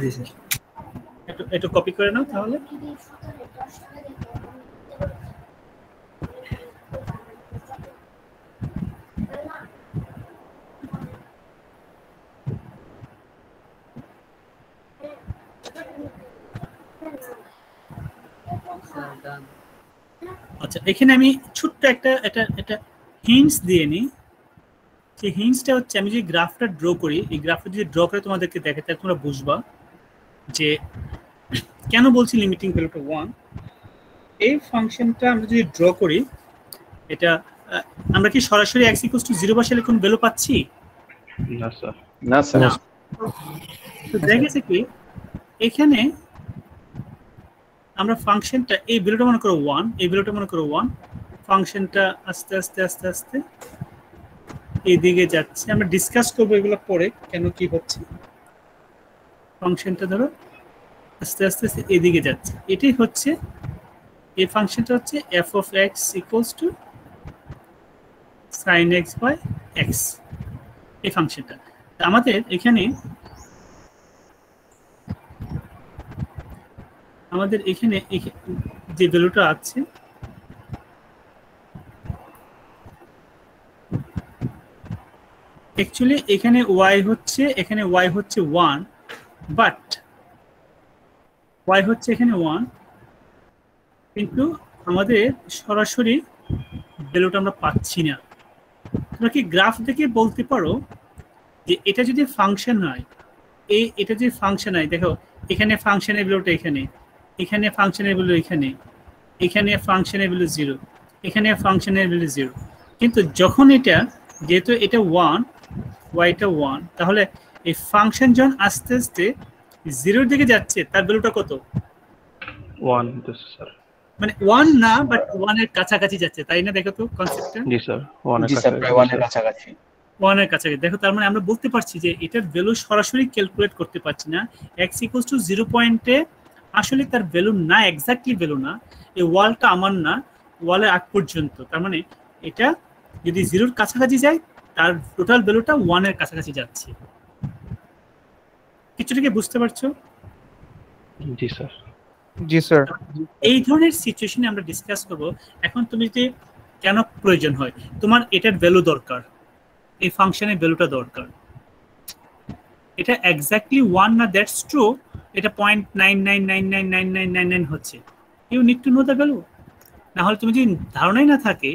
জি স্যার একটু কপি করে নাও তাহলে আচ্ছা এখানে আমি ছোট্ট একটা হিন্টস দিয়ে নিই যে হিন্টসটা হচ্ছে আমি যে গ্রাফটা ড্র করি এই গ্রাফটা যদি ড্র করে তোমাদেরকে দেখাই তাহলে তোমরা বুঝবা যে কেন বলছি লিমিটিং ভ্যালুটা 1 এই ফাংশনটা আমরা যদি ড্র করি এটা আমরা কি সরাসরি x = 0 বসালে কোন ভ্যালু পাচ্ছি না স্যার না স্যার তো দেখেছে কি এখানে আমরা ফাংশনটা এই ভ্যালুটা মনে করো 1 এই ভ্যালুটা মনে করো 1 ফাংশনটা আস্তে আস্তে আস্তে আস্তে এইদিকে যাচ্ছে আমরা ডিসকাস করব এগুলো পরে কেন কি হচ্ছে ফাংশনটা ধরো আস্তে আস্তে এইদিকে যাচ্ছে এটাই হচ্ছে এই ফাংশনটা হচ্ছে f of x equals to sin x by x এই ফাংশনটা আমাদের এখানে যে ভ্যালুটা আছে অ্যাকচুয়ালি এখানে y হচ্ছে 1, বাট y হচ্ছে এখানে 1, কিন্তু আমাদের সরাসরি ভ্যালুটা আমরা পাচ্ছি না। তোমরা কি গ্রাফ দেখে বলতে পারো যে এটা যদি ফাংশন হয়, এটা যদি ফাংশন হয়, দেখো এখানে ফাংশনের ভ্যালুটা এখানে ফাংশনের ভ্যালু এখানে ফাংশনের ভ্যালু 0, এখানে ফাংশনের ভ্যালু 0, কিন্তু যখন যেহেতু এটা 1, yটা 1, তাহলে এই ফাংশন যখন আস্তে আস্তে 0 এর দিকে যাচ্ছে তার ভ্যালুটা কত? 1 দিস স্যার। মানে 1 না, বাট 1 এর কাছাকাছি যাচ্ছে, তাই না? দেখো তো কনসেপ্টটা। জি স্যার, 1 এর কাছাকাছি। 1 এর কাছাকাছি। দেখো তার মানে আমরা বলতে পারছি যে এটার ভ্যালু সরাসরি ক্যালকুলেট করতে পারছি না। x = 0 পয়েন্টে আসলে তার ভ্যালু না, এক্স্যাক্টলি ভ্যালু না, এই ওয়ালটা আমার না, ওয়ালের আগ পর্যন্ত। তার মানে এটা যদি 0 এর কাছাকাছি যায় তার টোটাল ভ্যালুটা 1 এর কাছাকাছি যাচ্ছে। কিছুটাকে বুঝতে পারছো? জি স্যার। জি স্যার। এই ধরনের সিচুয়েশনে আমরা ডিসকাস করব এখন তুমি যদি কেন প্রয়োজন হয়, তোমার এটার ভ্যালু দরকার, এই ফাংশনের ভ্যালুটা দরকার, এটা এক্স্যাক্টলি 1 না, দ্যাটস ট্রু, এটা 0.99999999 হচ্ছে, you need to know the value. না হলে তুমি যদি ধারণাই না থাকে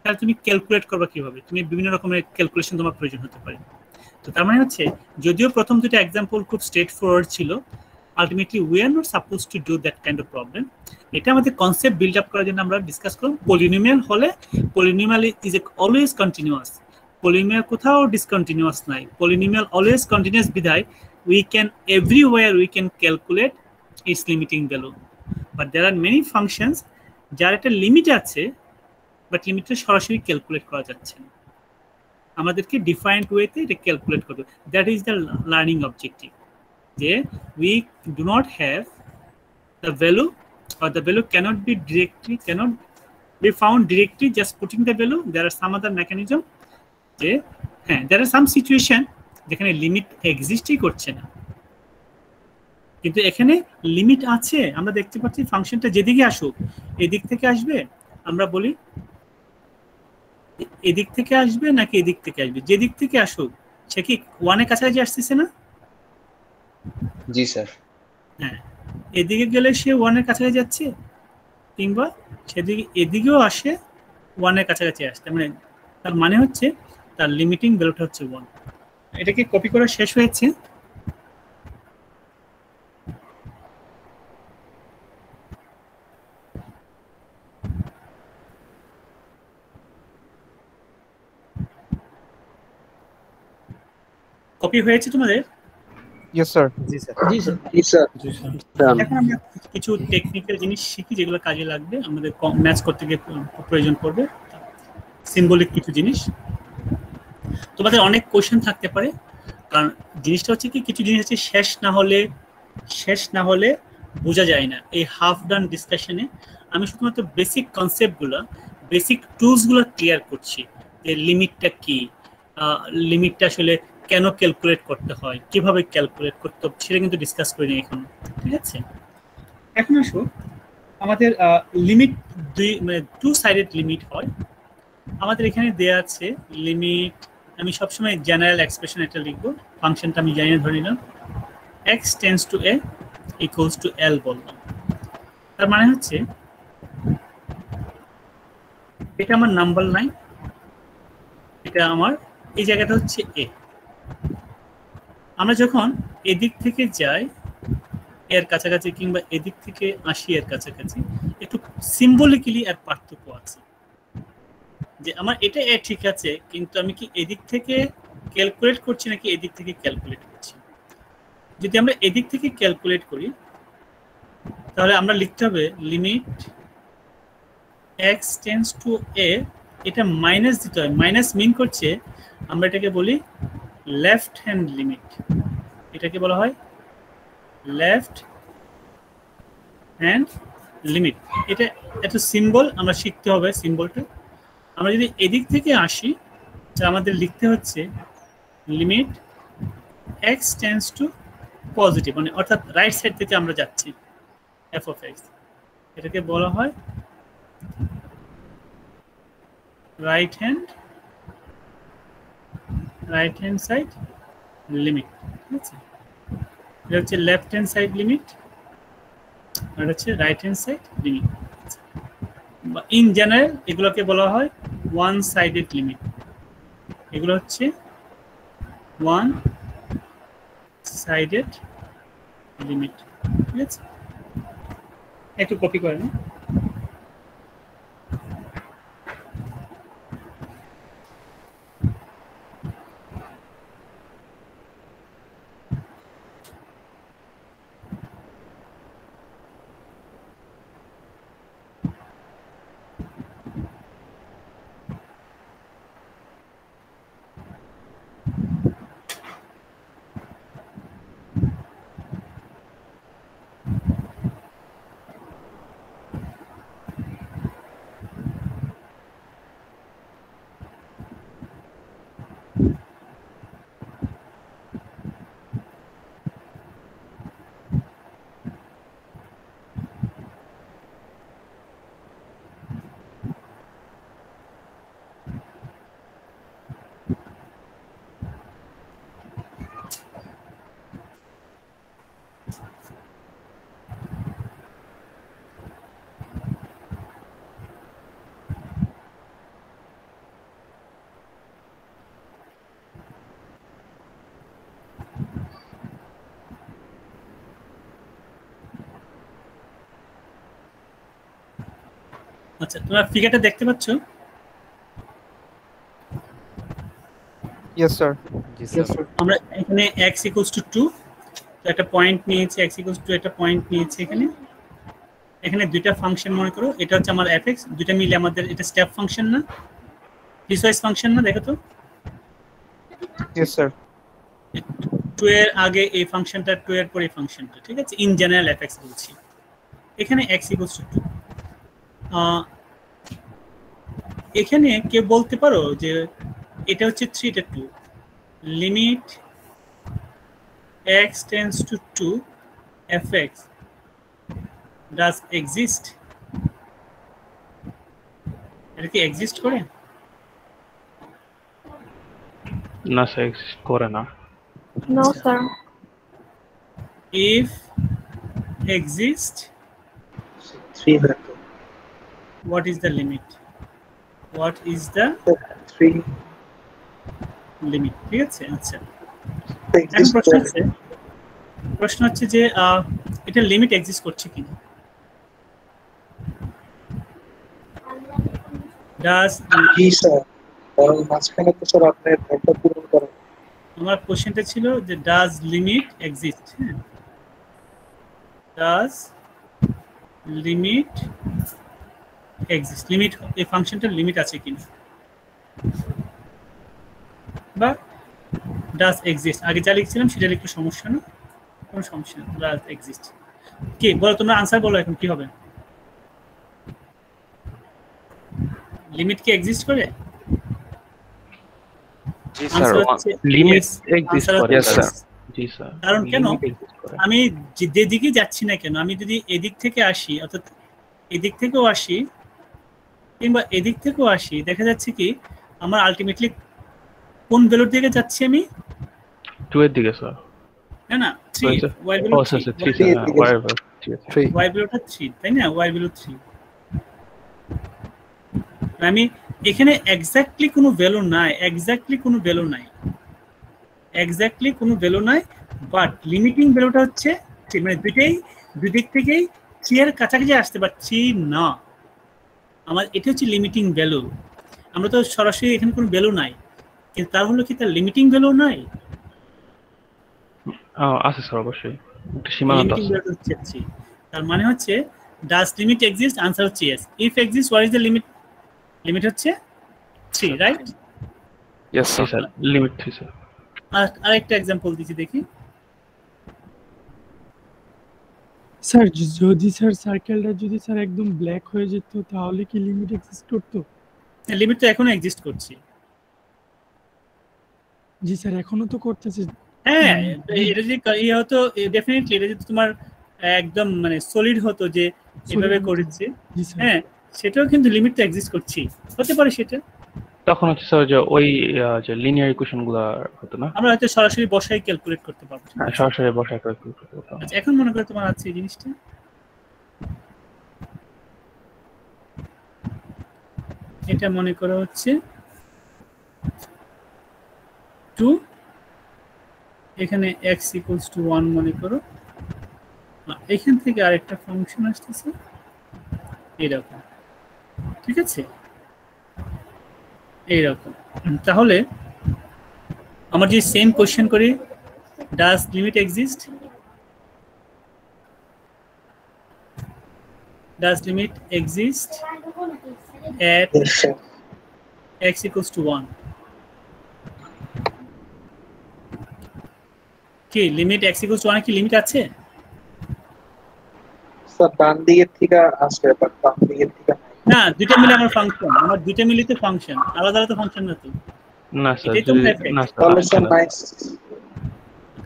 তাহলে তুমি ক্যালকুলেট করবা কিভাবে? তুমি বিভিন্ন রকমের ক্যালকুলেশন তোমার প্রয়োজন হতে পারে। তো তার মানে হচ্ছে যদিও প্রথম দুটো এক্সাম্পল খুব স্ট্রেট ফরওয়ার্ড ছিল, ultimately we are not supposed to do that kind of problem. এটা আমাদের কনসেপ্ট বিল্ড আপ করার জন্য আমরা ডিসকাস করব। পলিনোমিয়াল হলে polynomial is always continuous, polynomial কোথাও ডিসকন্টিনিউয়াস নাই, পলিনোমিয়াল অলওয়েজ কন্টিনিউয়াস বিধায় we can everywhere we can calculate its limiting value, but there are many functions যার একটা লিমিট আছে বাট লিমিটটা সরাসরি ক্যালকুলেট করা যাচ্ছে না, আমাদেরকে ডিফাইন্ড ওয়েতে এটা ক্যালকুলেট করতে। That is the learning objective, যে we do not have the value, or the value cannot be found directly just putting the value. There are some other mechanism, যে হ্যাঁ there are some situation যেখানে limit এক্সিস্টই করছে না, কিন্তু এখানে limit আছে। আমরা দেখতে পাচ্ছি ফাংশনটা যেদিকে আসুক, এদিক থেকে আসবে, আমরা বলি এদিক থেকে আসবে নাকি এদিক থেকে আসবে, যেদিক থেকে আসুক সে কি 1 এর কাছাকাছি আসতেছে না? জি স্যার। হ্যাঁ, এদিকে গেলে সে 1 এর কাছাকাছি যাচ্ছে, কিংবা সেদিকে এদিকেও আসে 1 এর কাছাকাছি আসছে, মানে তার মানে হচ্ছে তার লিমিটিং ভ্যালুটা হচ্ছে 1। এটাকে কপি করা শেষ হয়েছে। কপি হয়েছে তোমাদের? Yes sir. জি স্যার। জি স্যার। এখন আমরা কিছু টেকনিক্যাল জিনিস শিখি যেগুলো কাজে লাগবে, আমাদের ম্যাচ করতে গিয়ে প্রয়োজন পড়বে, সিম্বলিক কিছু জিনিস। তোমাদের অনেক কোশ্চেন থাকতে পারে, কারণ জিনিসটা হচ্ছে কি, কিছু জিনিস হচ্ছে শেষ না হলে বোঝা যায় না। এই হাফ ডান ডিসকাশনে আমি শুধুমাত্র বেসিক কনসেপ্টগুলো, বেসিক টুলসগুলো ক্লিয়ার করছি, যে লিমিটটা কি, লিমিটটা আসলে কেন ক্যালকুলেট করতে হয়, কিভাবে ক্যালকুলেট করতে হবে, সেটা কিন্তু ডিসকাস করিনি এখন, ঠিক আছে? এখন আসো, আমাদের লিমিট মানে 2 সাইডেড লিমিট হয়। আমাদের এখানে দেয়া আছে লিমিট, আমি সবসময় জেনারেল এক্সপ্রেশন এটা লিখবো, ফাংশনটা আমি জানি না, ধরে নিলাম x tends to a equals to l বললাম। তার মানে হচ্ছে এটা আমার নাম্বার লাইন, এটা আমার এই জায়গাটা হচ্ছে a। আমরা যখন এদিক থেকে যাই এর কাছাকাছি, কিংবা এদিক থেকে আসি এর কাছাকাছি, একটু সিম্বলিক্যালি এর পার্থক্য আছে, যে আমার এটা এ ঠিক আছে, কিন্তু আমি কি এদিক থেকে ক্যালকুলেট করছি নাকি এদিক থেকে ক্যালকুলেট করছি। যদি আমরা এদিক থেকে ক্যালকুলেট করি তাহলে আমরা লিখতে হবে limit x tends to a, এটা মাইনাস দিতে হয়, মাইনাস মিন করছে আমরা এটাকে বলি লেফট হ্যান্ড লিমিট, এটাকে বলা হয় লেফট হ্যান্ড লিমিট। এটা একটা সিম্বল আমরা শিখতে হবে, সিম্বলটা আমরা যদি এদিক থেকে আসি তা আমাদের লিখতে হচ্ছে limit x tends to positive, মানে অর্থাৎ রাইট সাইড থেকে আমরা যাচ্ছি f of x, এটাকে বলা হয় right hand right hand side limit, ঠিক আছে? এটা হচ্ছে লেফট হ্যান্ড সাইড লিমিট, আর হচ্ছে right hand side limit. In general এগুলোকে বলা হয় ওয়ান সাইডেড লিমিট। এগুলো হচ্ছে ওয়ান সাইডেড লিমিট, ঠিক আছে? একটু কপি করে নিন। আচ্ছা, তোমরা ফিগারটা দেখতে পাচ্ছ? Yes, sir. আমরা এখানে x = 2 একটা পয়েন্ট নিয়েছি, x = 2 একটা পয়েন্ট নিয়েছি এখানে। এখানে দুইটা ফাংশন মনে করো, এটা হচ্ছে আমার fx, দুইটা মিলে আমাদের এটা স্টেপ ফাংশন না, পিসওয়াইজ ফাংশন না? দেখো তো। Yes, sir. 2 এর আগে এই ফাংশনটা, 2 এর পরে এই ফাংশনটা, ঠিক আছে? ইন জেনারেল fx বলছি। এখানে x = 2। এখানে কেউ বলতে পারো যে এটা হচ্ছে 3, এটা 2, limit x tends to 2 fx does exist? এটা কি এক্সিস্ট করে? না স্যার, এক্সিস্ট করে না। No, sir. If exist, 3 vector. what is the limit? What is the 3 limit? ঠিক আছে? আচ্ছা, এখন প্রশ্ন হচ্ছে যে এটা লিমিট এক্সিস্ট করছে কিনা। Does মাঝখানে তো স্যার আপনার ঘরটা পূরণ করা। আমার কোশ্চেনটা ছিল যে does limit exist? Does limit exist, limit এই ফাংশনটার লিমিট আছে কিনা, বা ডাজ এক্সিস্ট আগে যা লিখছিলাম সেটার একটু সমস্যা না, কোনো সমস্যা না। ডাজ এক্সিস্ট কি বলো তোমরা, আনসার বলো এখন কি হবে? লিমিট কি এক্সিস্ট করে? জি স্যার, লিমিট এক্সিস্ট করে স্যার। জি স্যার। কারণ কেন? আমি যেদিকে যাচ্ছি না কেন, আমি যদি এদিক থেকে আসি, অর্থাৎ এদিক থেকেও আসি কিংবা এদিক থেকেও আসি, দেখা যাচ্ছে কি আমার আলটিমেটলি কোন ভ্যালুর দিকে যাচ্ছি আমি? 2 এর দিকে স্যার। না না, 3 y ভ্যালু 3, y ভ্যালুটা 3, তাই না? y value 3। আমি এখানে এক্স্যাক্টলি কোনো ভ্যালু নাই, এক্স্যাক্টলি কোনো ভ্যালু নাই, এক্স্যাক্টলি কোনো ভ্যালু নাই, বাট লিমিটিং ভ্যালুটা হচ্ছে মানে দুই দিক থেকেই 3 এর কাছাকাছি আসতে পারছি না, আমার এটা হচ্ছে লিমিটিং ভ্যালু। আমরা তো সরাসরি এখানে কোনো ভ্যালু নাই, কিন্তু তার হলো কি তার লিমিটিং ভ্যালু নাই? আছে স্যার, অবশ্যই একটা সীমানা আছে। তার মানে হচ্ছে ডাজ লিমিট এক্সিস্ট? আনসার হচ্ছে yes. If exist, what is the limit? Limit হচ্ছে 3, right? Yes sir, limit 3 sir. আরেকটা एग्जांपल দিচ্ছি দেখি। স্যার যদি স্যার সার্কেলটা যদি স্যার একদম ব্ল্যাক হয়ে যেত তাহলে কি লিমিট এক্সিস্ট করতো? লিমিট তো এখনো এক্সিস্ট করছে। জি স্যার, এখনো তো করতেছে। হ্যাঁ, এটা যদি ইয়ে হতো ডেফিনেটলি, এটা যদি তোমার একদম মানে সলিড হতো যে এভাবে করেছে, হ্যাঁ সেটাও কিন্তু লিমিট তো এক্সিস্ট করছে, হতে পারে সেটা। তখন হচ্ছে স্যার যে ওই যে লিনিয়ার ইকুয়েশন গুলো হতো না, আমরা হয়তো সরাসরি বসাই ক্যালকুলেট করতে পারবো। হ্যাঁ সরাসরি বসায় ক্যালকুলেট করতে পারতাম। আচ্ছা এখন মনে করো তোমার আছে এই জিনিসটা, এটা মনে করো হচ্ছে 2, এখানে x equals to 1 মনে করো, এখান থেকে আরেকটা ফাংশন আসতেছে এইরকম, ঠিক আছে এইরকম। তাহলে আমরা যদি সেম কোশ্চেন করি, does limit exist, does limit exist at x equals to 1, কি লিমিট x equals to 1 কি লিমিট আছে? স্যার ডান দিকের থেকে আসবে, বাট বাম দিকের থেকে না, দুইটা মিলে আমার ফাংশন, আমার দুইটা মিলে তো ফাংশন, আলাদা আলাদা ফাংশন না তো। না স্যার, না স্যার নাইস।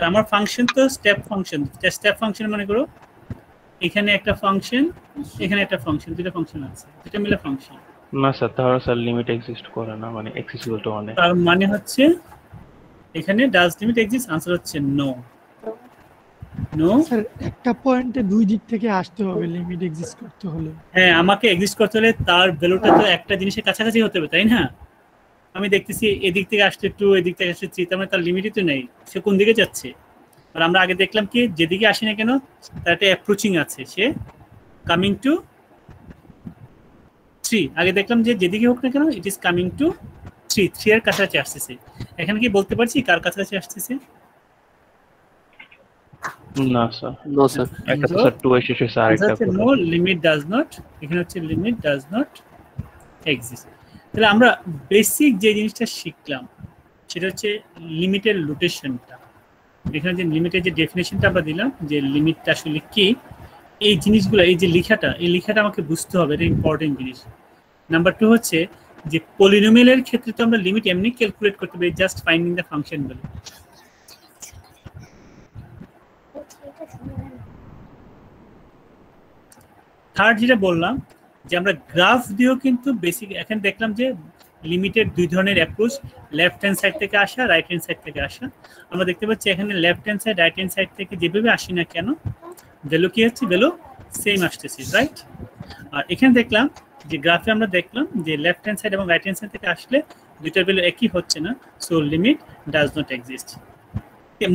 আমার ফাংশন তো স্টেপ ফাংশন, স্টেপ ফাংশন মনে করো এখানে একটা ফাংশন, এখানে একটা ফাংশন, দুইটা ফাংশন আছে, দুইটা মিলে ফাংশন। না স্যার, তাহলে স্যার লিমিট এক্সিস্ট করে না, মানে x equal to 1 তার মানে হচ্ছে এখানে ডাজ লিমিট এক্সিস্ট, आंसर হচ্ছে নো। নো স্যার একটা পয়েন্টে দুই দিক থেকে আসতে হবে লিমিট এক্সিস্ট করতে হলে। হ্যাঁ, আমাকে এক্সিস্ট করতে হলে তার ভ্যালুটা তো একটা জিনিসের কাছাকাছি হতে হবে, তাই না? আমি দেখতেছি এদিক থেকে আসছে 2, এদিক থেকে আসছে 3, তার মানে তার লিমিটই তো নেই, সে কোন দিকে যাচ্ছে। আর আমরা আগে দেখলাম কি যেদিকে আসে না কেন তার একটা অ্যাপ্রোচিং আছে, সে কামিং টু 3, আগে দেখলাম যে যেদিকে হোক না কেন ইট ইজ কামিং টু 3 এর কাছাকাছি আসতেছে। এখানে কি বলতে পারছি কার কাছাকাছি আসতেছে? না স্যার, নো স্যার, একটা তো স্যার 2 এর শেষে স্যার আরেকটা নো লিমিট ডাজ নট, এখানে হচ্ছে লিমিট ডাজ নট এক্সিস্ট। তাহলে আমরা বেসিক যে জিনিসটা শিখলাম সেটা হচ্ছে লিমিটের নোটেশনটা। এখানে যে লিমিটের যে ডেফিনেশনটা আমরা দিলাম, যে লিমিটটা আসলে কি, এই জিনিসগুলো, এই যে লেখাটা, এই লেখাটা আমাকে বুঝতে হবে, এটা ইম্পর্টেন্ট জিনিস। নাম্বার 2 হচ্ছে যে পলিনোমিয়ালের ক্ষেত্রে তো আমরা লিমিট এমনি ক্যালকুলেট করতে পারি, just finding the function value. Third যেটা বললাম যে আমরা গ্রাফ দিয়েও কিন্তু বেসিক, এখানে দেখলাম যে লিমিটের দুই ধরনের অ্যাপ্রোচ, লেফট হ্যান্ড সাইড থেকে আসা, রাইট হ্যান্ড সাইড থেকে আসা। আমরা দেখতে পাচ্ছি এখানে left hand side, right hand side থেকে যেভাবে আসি না কেন ভ্যালু কি হচ্ছে, ভ্যালু সেম আসতেছে, রাইট? আর এখানে দেখলাম যে গ্রাফে আমরা দেখলাম যে লেফট হ্যান্ড সাইড এবং রাইট হ্যান্ড সাইড থেকে আসলে দুইটার ভ্যালু একই হচ্ছে না, so limit does not exist.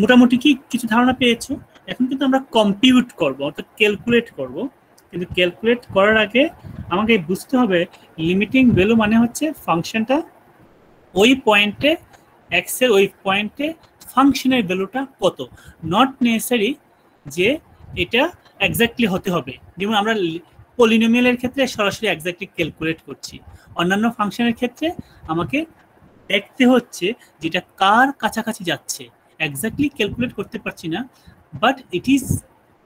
মোটামুটি কি কিছু ধারণা পেয়েছো? এখন কিন্তু আমরা কম্পিউট করব, অর্থাৎ ক্যালকুলেট করব, কিন্তু ক্যালকুলেট করার আগে আমাকে বুঝতে হবে লিমিটিং ভ্যালু মানে হচ্ছে ফাংশনটা ওই পয়েন্টে, এক্স এর ওই পয়েন্টে ফাংশনের ভ্যালুটা কত, নট নেসেসারি যে এটা এক্স্যাক্টলি হতে হবে। যেমন আমরা পলিনোমিয়ালের ক্ষেত্রে সরাসরি এক্স্যাক্টলি ক্যালকুলেট করছি, অন্যান্য ফাংশনের ক্ষেত্রে আমাকে দেখতে হচ্ছে যেটা কার কাছাকাছি যাচ্ছে, এক্স্যাক্টলি ক্যালকুলেট করতে পারছি না, but it is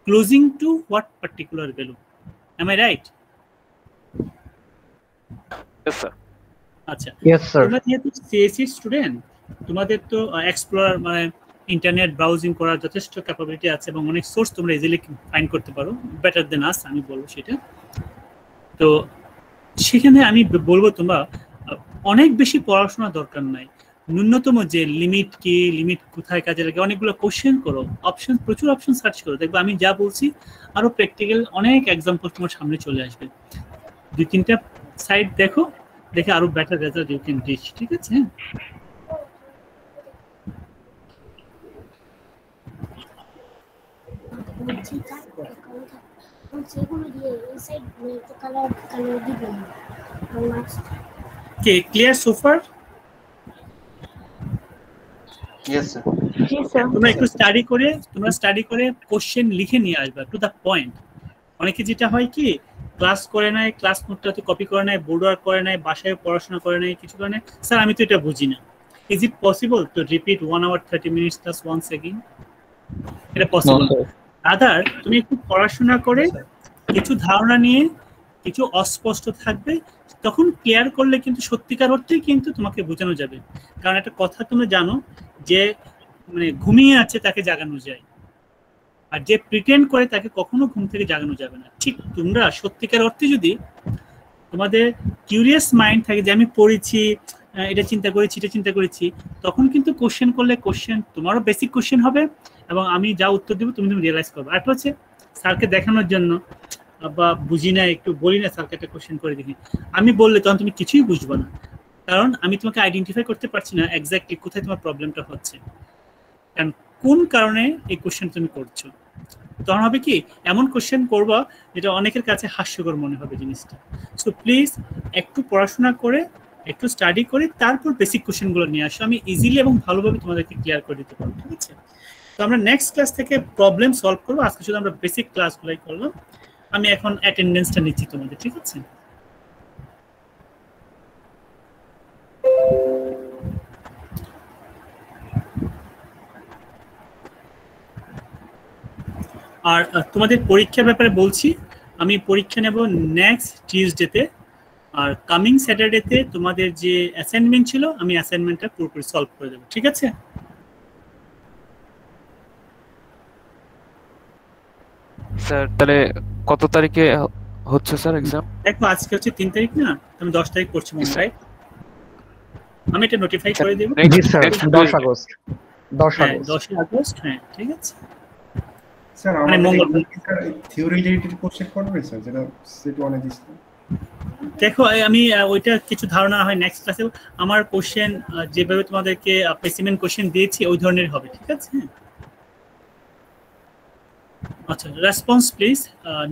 closing to what particular value. Am I right? Yes sir. আচ্ছা, Yes sir. তোমরা যেহেতু সিএসসি স্টুডেন্ট, তোমাদের তো এক্সপ্লোরার মানে ইন্টারনেট ব্রাউজিং করার যথেষ্ট ক্যাপাবিলিটি আছে এবং অনেক সোর্স তোমরা ইজিলি ফাইন্ড করতে পারো, বেটার দেন আস, আমি বলবো সেটা। তো সেখানে আমি বলবো তোমরা অনেক বেশি পড়াশোনা দরকার নাই, ন্যূনতম যে লিমিট কি, লিমিট কোথায় কাজে লাগে, অনেকগুলো কোশ্চেন করো, অপশন, প্রচুর অপশন সার্চ করো, দেখবে আমি যা বলছি আরো প্র্যাকটিক্যাল অনেক এক্সাম্পল তোমার সামনে চলে আসবে। 2-3টা সাইট দেখো, দেখে আরো better result you can reach, ঠিক আছে? Okay clear so far? Yes sir. জি স্যার। তোমরা একটু স্টাডি করে কোশ্চেন লিখে নিয়ে আসবে টু দা পয়েন্ট। অনেকে যেটা হয় কি ক্লাস করে নাই, ক্লাস নোটটা তো কপি করে নাই, বোর্ড ওয়ার্ক করে নাই, বাসায় পড়াশোনা করে নাই, কিছু করে নাই, স্যার আমি তো এটা বুঝি না। Is it possible to repeat 1 hour 30 minutes class once again? এটা পসিবল। আদার তুমি একটু পড়াশোনা করে কিছু ধারণা নিয়ে কিছু অস্পষ্ট থাকবে, তখন ক্লিয়ার করলে কিন্তু সত্যিকার অর্থেই কিন্তু তোমাকে বোঝানো যাবে। কারণ একটা কথা তোমরা জানো যে মানে ঘুমিয়ে আছে তাকে জাগানো যায়, আর যে প্রিটেন্ড করে তাকে কখনো ঘুম থেকে জাগানো যাবে না। ঠিক তোমরা সত্যিকার অর্থে যদি তোমাদের কিউরিয়াস মাইন্ড থাকে যে আমি পড়েছি, এটা চিন্তা করেছি, এটা চিন্তা করেছি, তখন কিন্তু কোশ্চেন করলে কোশ্চেন তোমারও বেসিক কোশ্চেন হবে এবং আমি যা উত্তর দেবো তুমি রিয়েলাইজ করবে। আর হচ্ছে স্যারকে দেখানোর জন্য বা বুঝি না একটু বলি না স্যারকে একটা কোশ্চেন করে দেখি, আমি বললে তখন তুমি কিছুই বুঝবে না, কারণ আমি তোমাকে আইডেন্টিফাই করতে পারছি না এক্স্যাক্টলি কোথায় তোমার প্রবলেমটা হচ্ছে, কারণ কোন কারণে এই কোশ্চেন তুমি করছো। তখন হবে কি এমন কোশ্চেন করবা যেটা অনেকের কাছে হাস্যকর মনে হবে জিনিসটা। সো প্লিজ একটু পড়াশোনা করে একটু স্টাডি করে তারপর বেসিক কোশ্চেনগুলো নিয়ে আসো, আমি ইজিলি এবং ভালোভাবে তোমাদেরকে ক্লিয়ার করে দিতে পারবো। ঠিক আছে, তো আমরা নেক্সট ক্লাস থেকে প্রবলেম সলভ করবো। আজকে শুধু আমরা বেসিক ক্লাসগুলোই করলাম। আমি এখন অ্যাটেন্ডেন্সটা নিচ্ছি তোমাদের, ঠিক আছে? আর তোমাদের পরীক্ষার ব্যাপারে বলছি, আমি পরীক্ষা নেব নেক্সট টিউসডেতে, আর কামিং স্যাটারডেতে তোমাদের যে অ্যাসাইনমেন্ট ছিল আমি অ্যাসাইনমেন্টটা পুরোপুরি সলভ করে দেবো। ঠিক আছে? স্যার তাহলে কত তারিখে হচ্ছে স্যার এক্সাম? দেখো আজকে হচ্ছে 3 তারিখ না, আমি 10 তারিখ করছি মনে হয়, আমি এটা নোটিফাই করে দেব। জি স্যার 10 আগস্ট 10 আগস্ট। হ্যাঁ ঠিক আছে স্যার মানে আমাদের থিওরি রিলেটেড কোশ্চেন করবে স্যার, যেটা সেট ওয়ানে দিছিল। দেখো আমি ওইটা কিছু ধারণা হয় নেক্সট ক্লাসে, আমার কোশ্চেন যেভাবে তোমাদেরকে স্পেসিমেন কোশ্চেন দিয়েছি ওই ধরনের হবে। ঠিক আছে? আচ্ছা, response please.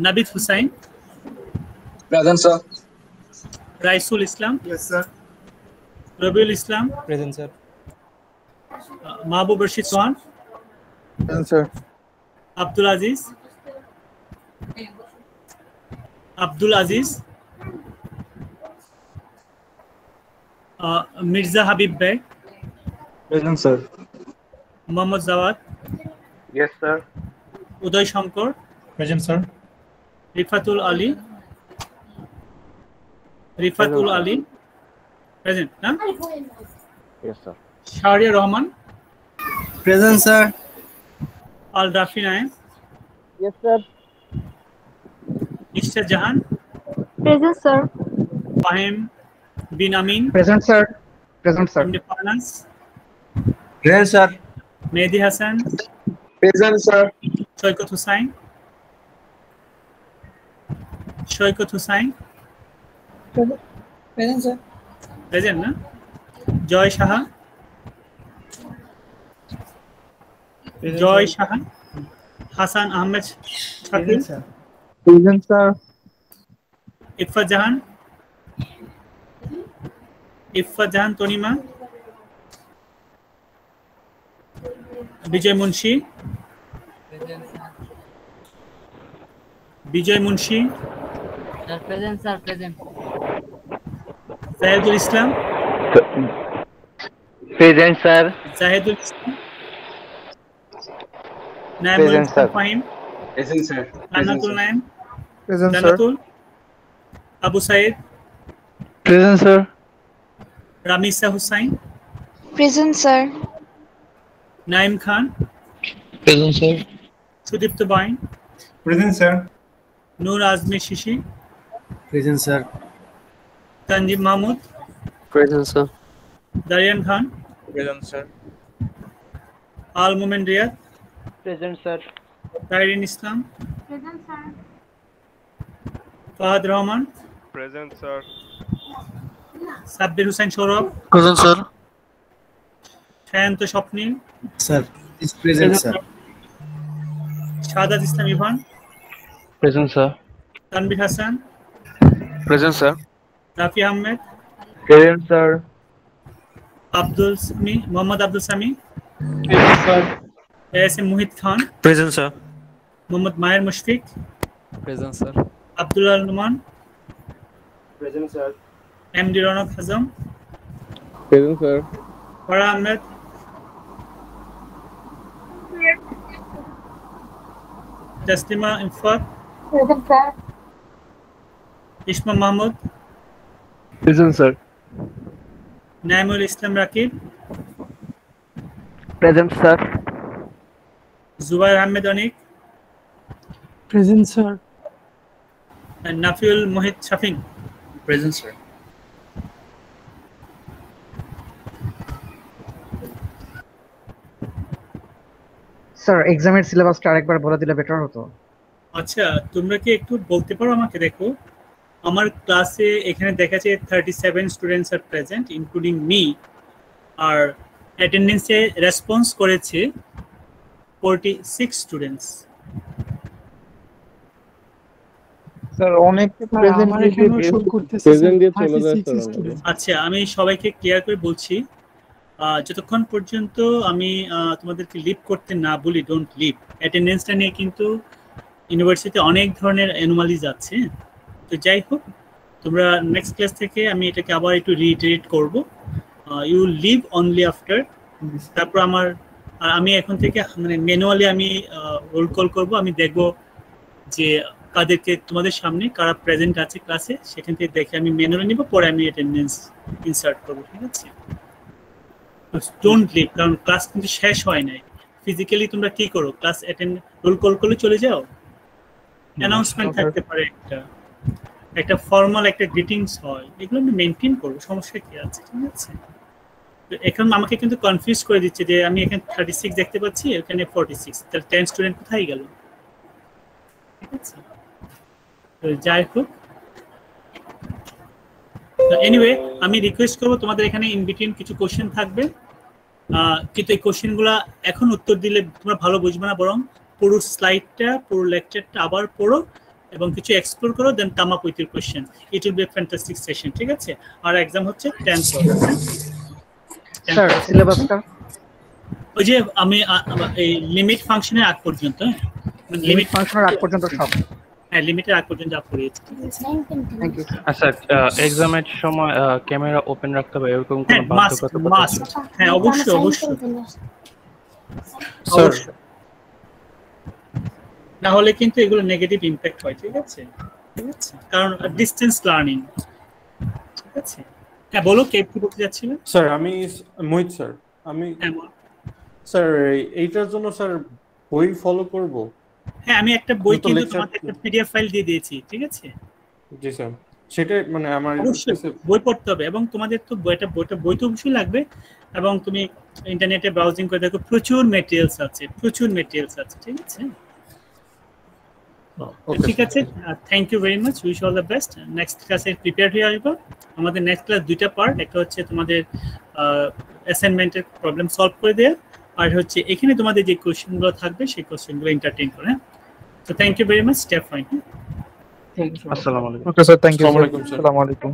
Nabid Hussain present sir. Raisul Islam yes sir. Rabiul Islam present sir. Mahbub Rashid Khan present sir. Abdul Aziz Mirza Habib Baig present sir. Mohammad Jawad yes sir. Uday Shankar present sir. Rifatul Ali present না? Yes sir. Shahriar Rahman present sir. Al Rafi Nayem yes sir. Ishrat Jahan present sir. Fahim Bin Amin present sir. Present sir. MD finance present sir. Mehedi Hasan present sir. Saikat Hussain present sir. Present না? Joy Saha Hasan Ahmed Shakil present sir. Iffat Jahan Tanima Bijoy Munshi sir present sir. Present Zahidul Islam present sir. Zahidul Islam Naimul Present, Islam sir. Fahim present sir. Jannatul Naim present sir. Jannatul Abu Saeed present sir. Ramisa Hussain present sir. Naim Khan present sir. Sudipta Bain present sir. Noor Azmi Shishi present sir. Tanzim Mahmud present sir. Darian Khan present sir. Al Momen Riyad present sir. Tairin Islam present sir. Fahad Rahman present sir. Sabbir Hussain Sourav present sir. Sayanta Swapnil sir is present sir. Shahadat Islam Evan present sir. Tanvir Hasan present sir. Rafi Ahmed present sir. Mohammad Abdul Sami M Muhit Khan present sir. Mohammad মায়ের Mushfiq present sir. Abdullah Numan present sir. MD Ronok Hazam present sir. Fara Ahmed Taslima Ifat present sir. Isma Mahmud present sir. Naimul ইসলাম Rakib present sir. Jubair Ahmed অনিক present sir. Nafiul মোহিত Shafin present sir. Sir এক্সামের সিলেবাসটা আরেকবার বলে দিলে better হতো। আচ্ছা, তোমরা কি একটু বলতে পারো আমাকে? দেখো, আমার ক্লাসে এখানে দেখা যাচ্ছে 37 students are present including me, R অ্যাটেন্ডেন্সে response করেছে 46 স্টুডেন্টস। স্যার অনেক প্রেজেন্ট দিয়ে চলে যায় স্যার। আচ্ছা, আমি সবাইকে ক্লিয়ার করে বলছি, যতক্ষণ পর্যন্ত আমি তোমাদেরকে লিভ করতে না বলি, ডোন্ট লিভ। অ্যাটেন্ডেন্সটা নিয়ে কিন্তু ইউনিভার্সিটিতে অনেক ধরনের অ্যানোমালিজ আছে। তো যাই হোক, তোমরা নেক্সট ক্লাস থেকে আমি এটাকে আবার একটু রিইটারেট করব। ইউ লিভ অনলি আফটার, তারপর আমি এখন থেকে মানে ম্যানুয়ালি আমি রোল কল করব। আমি দেখব যে কাদেরকে তোমাদের সামনে কারা প্রেজেন্ট আছে ক্লাসে, সেখান থেকে দেখে আমি ম্যানুয়ালি নিব, পরে আমি অ্যাটেন্ডেন্স ইনসার্ট করবো। ঠিক আছে? ডোন্ট লিভ, কারণ ক্লাস কিন্তু শেষ হয় নাই। ফিজিক্যালি তোমরা কি করো? ক্লাস অ্যাটেন্ড রোল কল করলে চলে যাও, অ্যানাউন্সমেন্ট থাকতে পারে, একটা ফর্মাল একটা গ্রিটিংস হয়, এগুলো আমি মেনটেন করবো, সমস্যা কি আছে? ঠিক আছে? তো এখন আমাকে কিন্তু কনফিউজ করে দিচ্ছে যে আমি এখানে 36 দেখতে পাচ্ছি, এখানে 46, তাহলে 10 স্টুডেন্ট কোথায় গেল? ঠিক আছে? তো যাই হোক, এনিওয়ে আমি রিকোয়েস্ট করবো তোমাদের এখানে ইন বিটুইন কিছু কোশ্চেন থাকবে, কিন্তু এই কোশ্চেনগুলো এখন উত্তর দিলে তোমরা ভালো বুঝবে না, বরং পুরো স্লাইডটা পুরো লেকচারটা আবার পড়ো এবং কিছু এক্সপ্লোর করো, then come up with your question. It will be a fantastic session. ঠিক আছে? আর এক্সাম হচ্ছে 10 স্যার সিলেবাসটা ওই যে আমি এই লিমিট ফাংশনের আগ পর্যন্ত, লিমিট ফাংশনের আগ পর্যন্ত সব, হ্যাঁ লিমিটের আগ পর্যন্ত যা পড়িয়েছি। ঠিক আছে? Thank you. আচ্ছা, এক্সামের সময় ক্যামেরা ওপেন রাখতে হবে এরকম কোনো বাধ্যবাধকতা আছে? মাস্ট, হ্যাঁ অবশ্যই অবশ্যই। স্যার না হলে কিন্তু এগুলো নেগেটিভ ইমপ্যাক্ট হয়। ঠিক আছে? ঠিক আছে, কারণ ডিসটেন্স লার্নিং। ঠিক আছে? হ্যাঁ বলো, কে কি বলতে যাচ্ছিলেন? স্যার আমি মোহিত স্যার। আমি স্যার এইটার জন্য স্যার বই ফলো করব? হ্যাঁ, আমি একটা বই কিন্তু তোমাদের একটা পিডিএফ ফাইল দিয়ে দিয়েছি। ঠিক আছে? জি স্যার, সেটা মানে আমার অবশ্যই বই পড়তে হবে, এবং তোমাদের তো বই তো অবশ্যই লাগবে, এবং তুমি ইন্টারনেটে ব্রাউজিং করে দেখো, প্রচুর ম্যাটেরিয়ালস আছে। ঠিক আছে? ঠিক আছে, thank you very much, wish all the best. Next ক্লাসে প্রিপেয়ার হয়ে আসবো। আমাদের নেক্সট ক্লাস দুইটা পার্ট, একটা হচ্ছে তোমাদের অ্যাসাইনমেন্টের প্রবলেম সলভ করে দেওয়া, আর হচ্ছে এখানে তোমাদের যে কোশ্চেনগুলো থাকবে সেই কোশ্চেনগুলো এন্টারটেইন করে। তো thank you very much, stay fine. আসসালামু আলাইকুম। Okay sir, thank you. আসসালামু আলাইকুম।